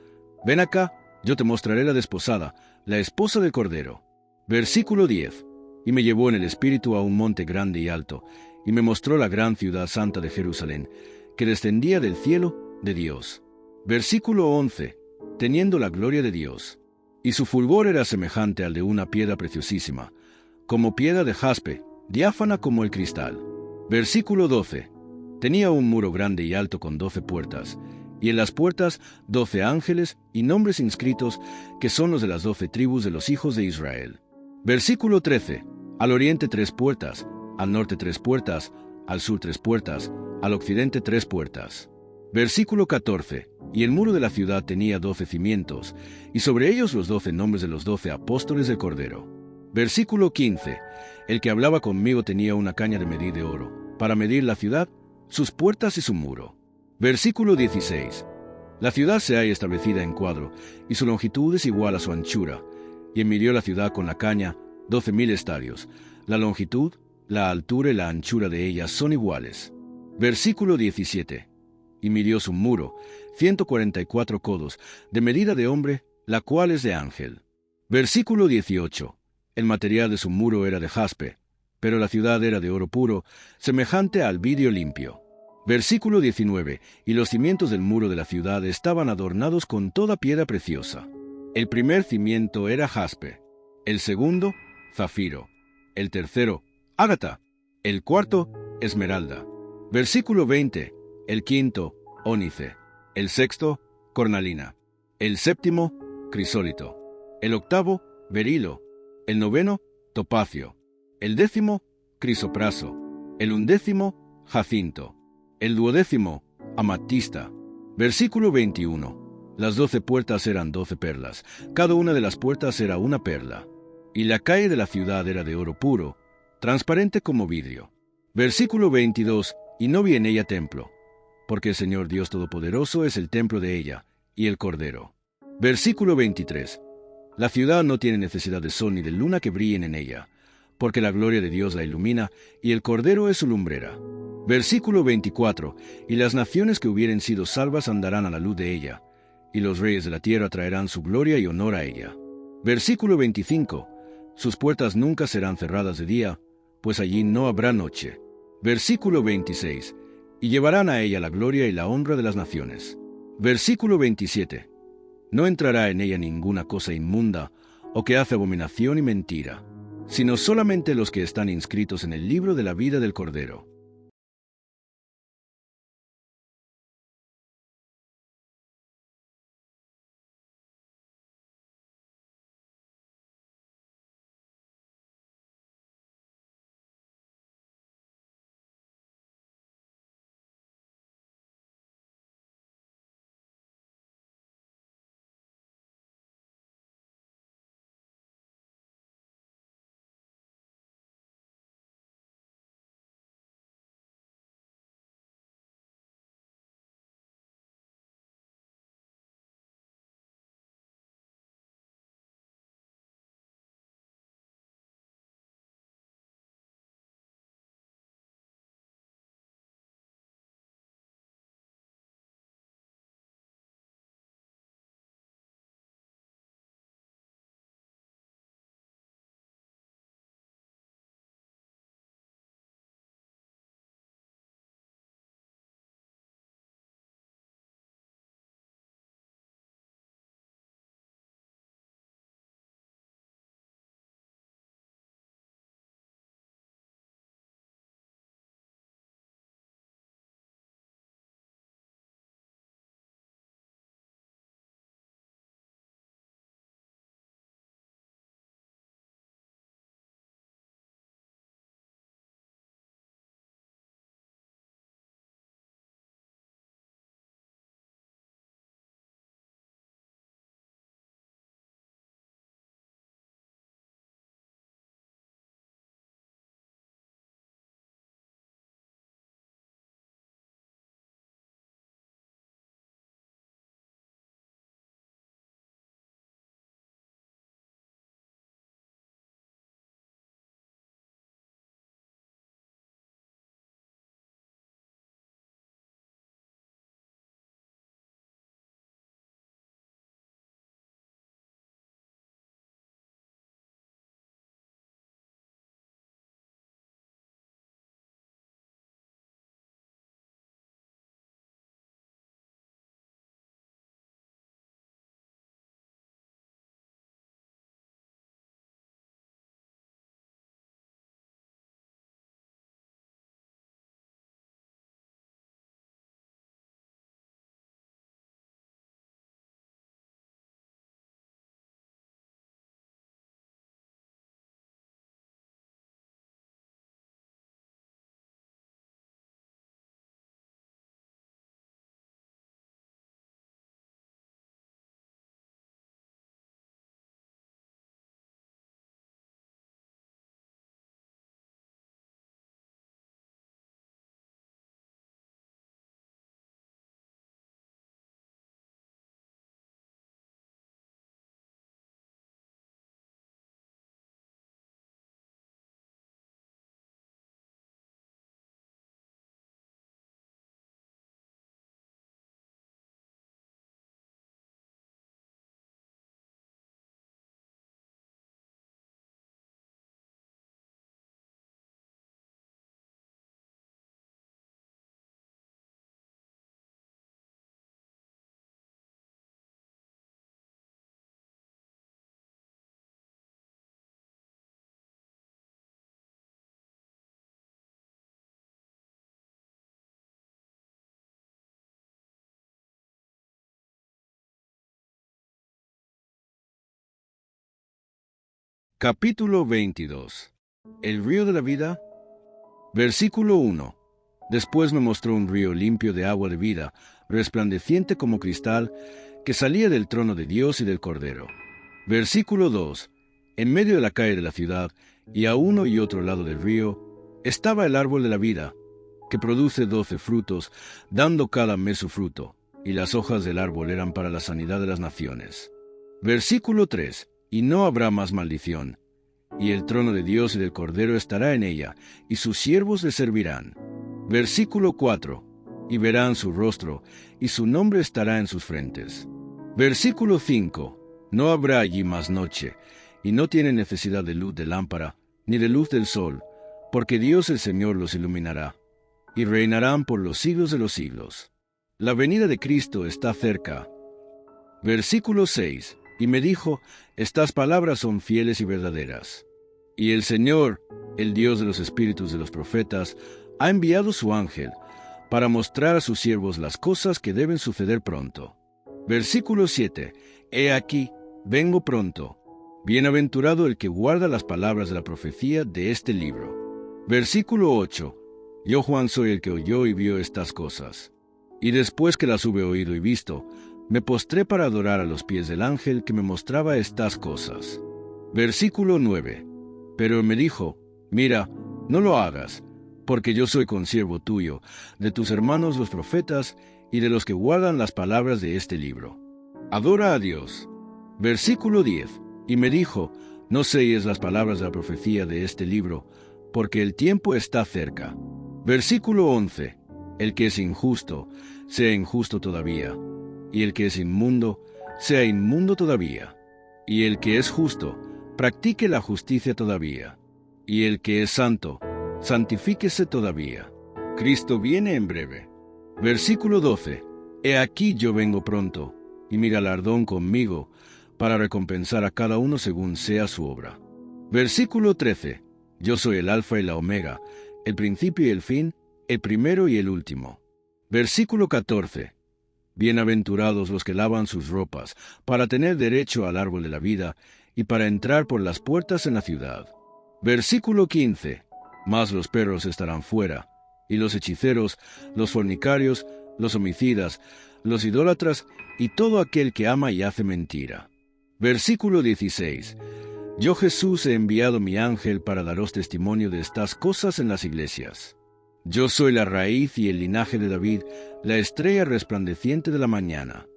Ven acá, yo te mostraré la desposada, la esposa del Cordero. Versículo 10. Y me llevó en el espíritu a un monte grande y alto, y me mostró la gran ciudad santa de Jerusalén, que descendía del cielo de Dios. Versículo 11. Teniendo la gloria de Dios. Y su fulgor era semejante al de una piedra preciosísima, como piedra de jaspe, diáfana como el cristal. Versículo 12. Tenía un muro grande y alto con 12 puertas, y en las puertas 12 ángeles y nombres inscritos, que son los de las 12 tribus de los hijos de Israel. Versículo 13. Al oriente 3 puertas, al norte 3 puertas, al sur 3 puertas, al occidente 3 puertas. Versículo 14. Y el muro de la ciudad tenía 12 cimientos, y sobre ellos los 12 nombres de los 12 apóstoles del Cordero. Versículo 15. El que hablaba conmigo tenía una caña de medir de oro, para medir la ciudad, sus puertas y su muro. Versículo 16. La ciudad se halla establecida en cuadro, y su longitud es igual a su anchura, y midió la ciudad con la caña 12,000 estadios. La longitud, la altura y la anchura de ella son iguales. Versículo 17. Y midió su muro, 144 codos, de medida de hombre, la cual es de ángel. Versículo 18. El material de su muro era de jaspe, pero la ciudad era de oro puro, semejante al vidrio limpio. Versículo 19. Y los cimientos del muro de la ciudad estaban adornados con toda piedra preciosa. El primer cimiento era jaspe, el segundo, zafiro, el tercero, ágata, el cuarto, esmeralda. Versículo 20. El quinto, ónice, el sexto, cornalina, el séptimo, crisólito, el octavo, berilo, el noveno, topacio, el décimo, crisopraso, el undécimo, jacinto, el duodécimo, amatista. Versículo 21. Las 12 puertas eran 12 perlas, cada una de las puertas era una perla, y la calle de la ciudad era de oro puro, transparente como vidrio. Versículo 22. Y no vi en ella templo, porque el Señor Dios Todopoderoso es el templo de ella, y el Cordero. Versículo 23. La ciudad no tiene necesidad de sol ni de luna que brillen en ella, porque la gloria de Dios la ilumina, y el Cordero es su lumbrera. Versículo 24. Y las naciones que hubieren sido salvas andarán a la luz de ella, y los reyes de la tierra traerán su gloria y honor a ella. Versículo 25. Sus puertas nunca serán cerradas de día, pues allí no habrá noche. Versículo 26. Y llevarán a ella la gloria y la honra de las naciones. Versículo 27. No entrará en ella ninguna cosa inmunda, o que hace abominación y mentira, sino solamente los que están inscritos en el libro de la vida del Cordero. Capítulo 22. El río de la vida. Versículo 1. Después me mostró un río limpio de agua de vida, resplandeciente como cristal, que salía del trono de Dios y del Cordero. Versículo 2. En medio de la calle de la ciudad, y a uno y otro lado del río, estaba el árbol de la vida, que produce 12 frutos, dando cada mes su fruto, y las hojas del árbol eran para la sanidad de las naciones. Versículo 3. Y no habrá más maldición, y el trono de Dios y del Cordero estará en ella, y sus siervos le servirán. Versículo 4. Y verán su rostro, y su nombre estará en sus frentes. Versículo 5. No habrá allí más noche, y no tienen necesidad de luz de lámpara, ni de luz del sol, porque Dios el Señor los iluminará, y reinarán por los siglos de los siglos. La venida de Cristo está cerca. Versículo 6. Y me dijo, estas palabras son fieles y verdaderas. Y el Señor, el Dios de los espíritus de los profetas, ha enviado su ángel para mostrar a sus siervos las cosas que deben suceder pronto. Versículo 7. He aquí, vengo pronto. Bienaventurado el que guarda las palabras de la profecía de este libro. Versículo 8. Yo, Juan, soy el que oyó y vio estas cosas. Y después que las hube oído y visto, me postré para adorar a los pies del ángel que me mostraba estas cosas. Versículo 9. Pero me dijo, mira, no lo hagas, porque yo soy consiervo tuyo, de tus hermanos los profetas, y de los que guardan las palabras de este libro. Adora a Dios. Versículo 10. Y me dijo, no selles las palabras de la profecía de este libro, porque el tiempo está cerca. Versículo 11. El que es injusto, sea injusto todavía, y el que es inmundo, sea inmundo todavía, y el que es justo, practique la justicia todavía, y el que es santo, santifíquese todavía. Cristo viene en breve. Versículo 12. He aquí yo vengo pronto, y mi galardón conmigo, para recompensar a cada uno según sea su obra. Versículo 13. Yo soy el Alfa y la Omega, el principio y el fin, el primero y el último. Versículo 14. Bienaventurados los que lavan sus ropas, para tener derecho al árbol de la vida, y para entrar por las puertas en la ciudad. Versículo 15. Mas los perros estarán fuera, y los hechiceros, los fornicarios, los homicidas, los idólatras, y todo aquel que ama y hace mentira. Versículo 16. Yo, Jesús, he enviado mi ángel para daros testimonio de estas cosas en las iglesias. Yo soy la raíz y el linaje de David, la estrella resplandeciente de la mañana.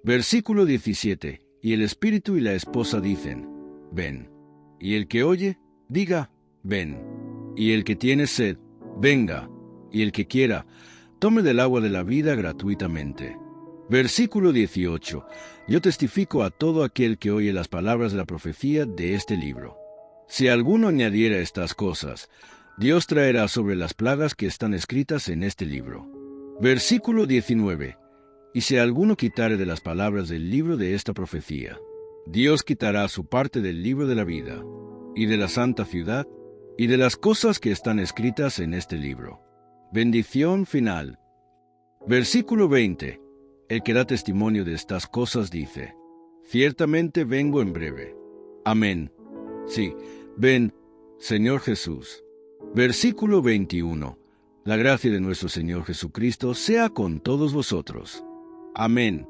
Versículo 17. Y el espíritu y la esposa dicen, ven. Y el que oye, diga, ven. Y el que tiene sed, venga. Y el que quiera, tome del agua de la vida gratuitamente. Versículo 18. Yo testifico a todo aquel que oye las palabras de la profecía de este libro. Si alguno añadiera estas cosas, Dios traerá sobre las plagas que están escritas en este libro. Versículo 19. Y si alguno quitare de las palabras del libro de esta profecía, Dios quitará su parte del libro de la vida, y de la santa ciudad, y de las cosas que están escritas en este libro. Bendición final. Versículo 20. El que da testimonio de estas cosas dice, ciertamente vengo en breve. Amén. Sí, ven, Señor Jesús. Versículo 21. La gracia de nuestro Señor Jesucristo sea con todos vosotros. Amén.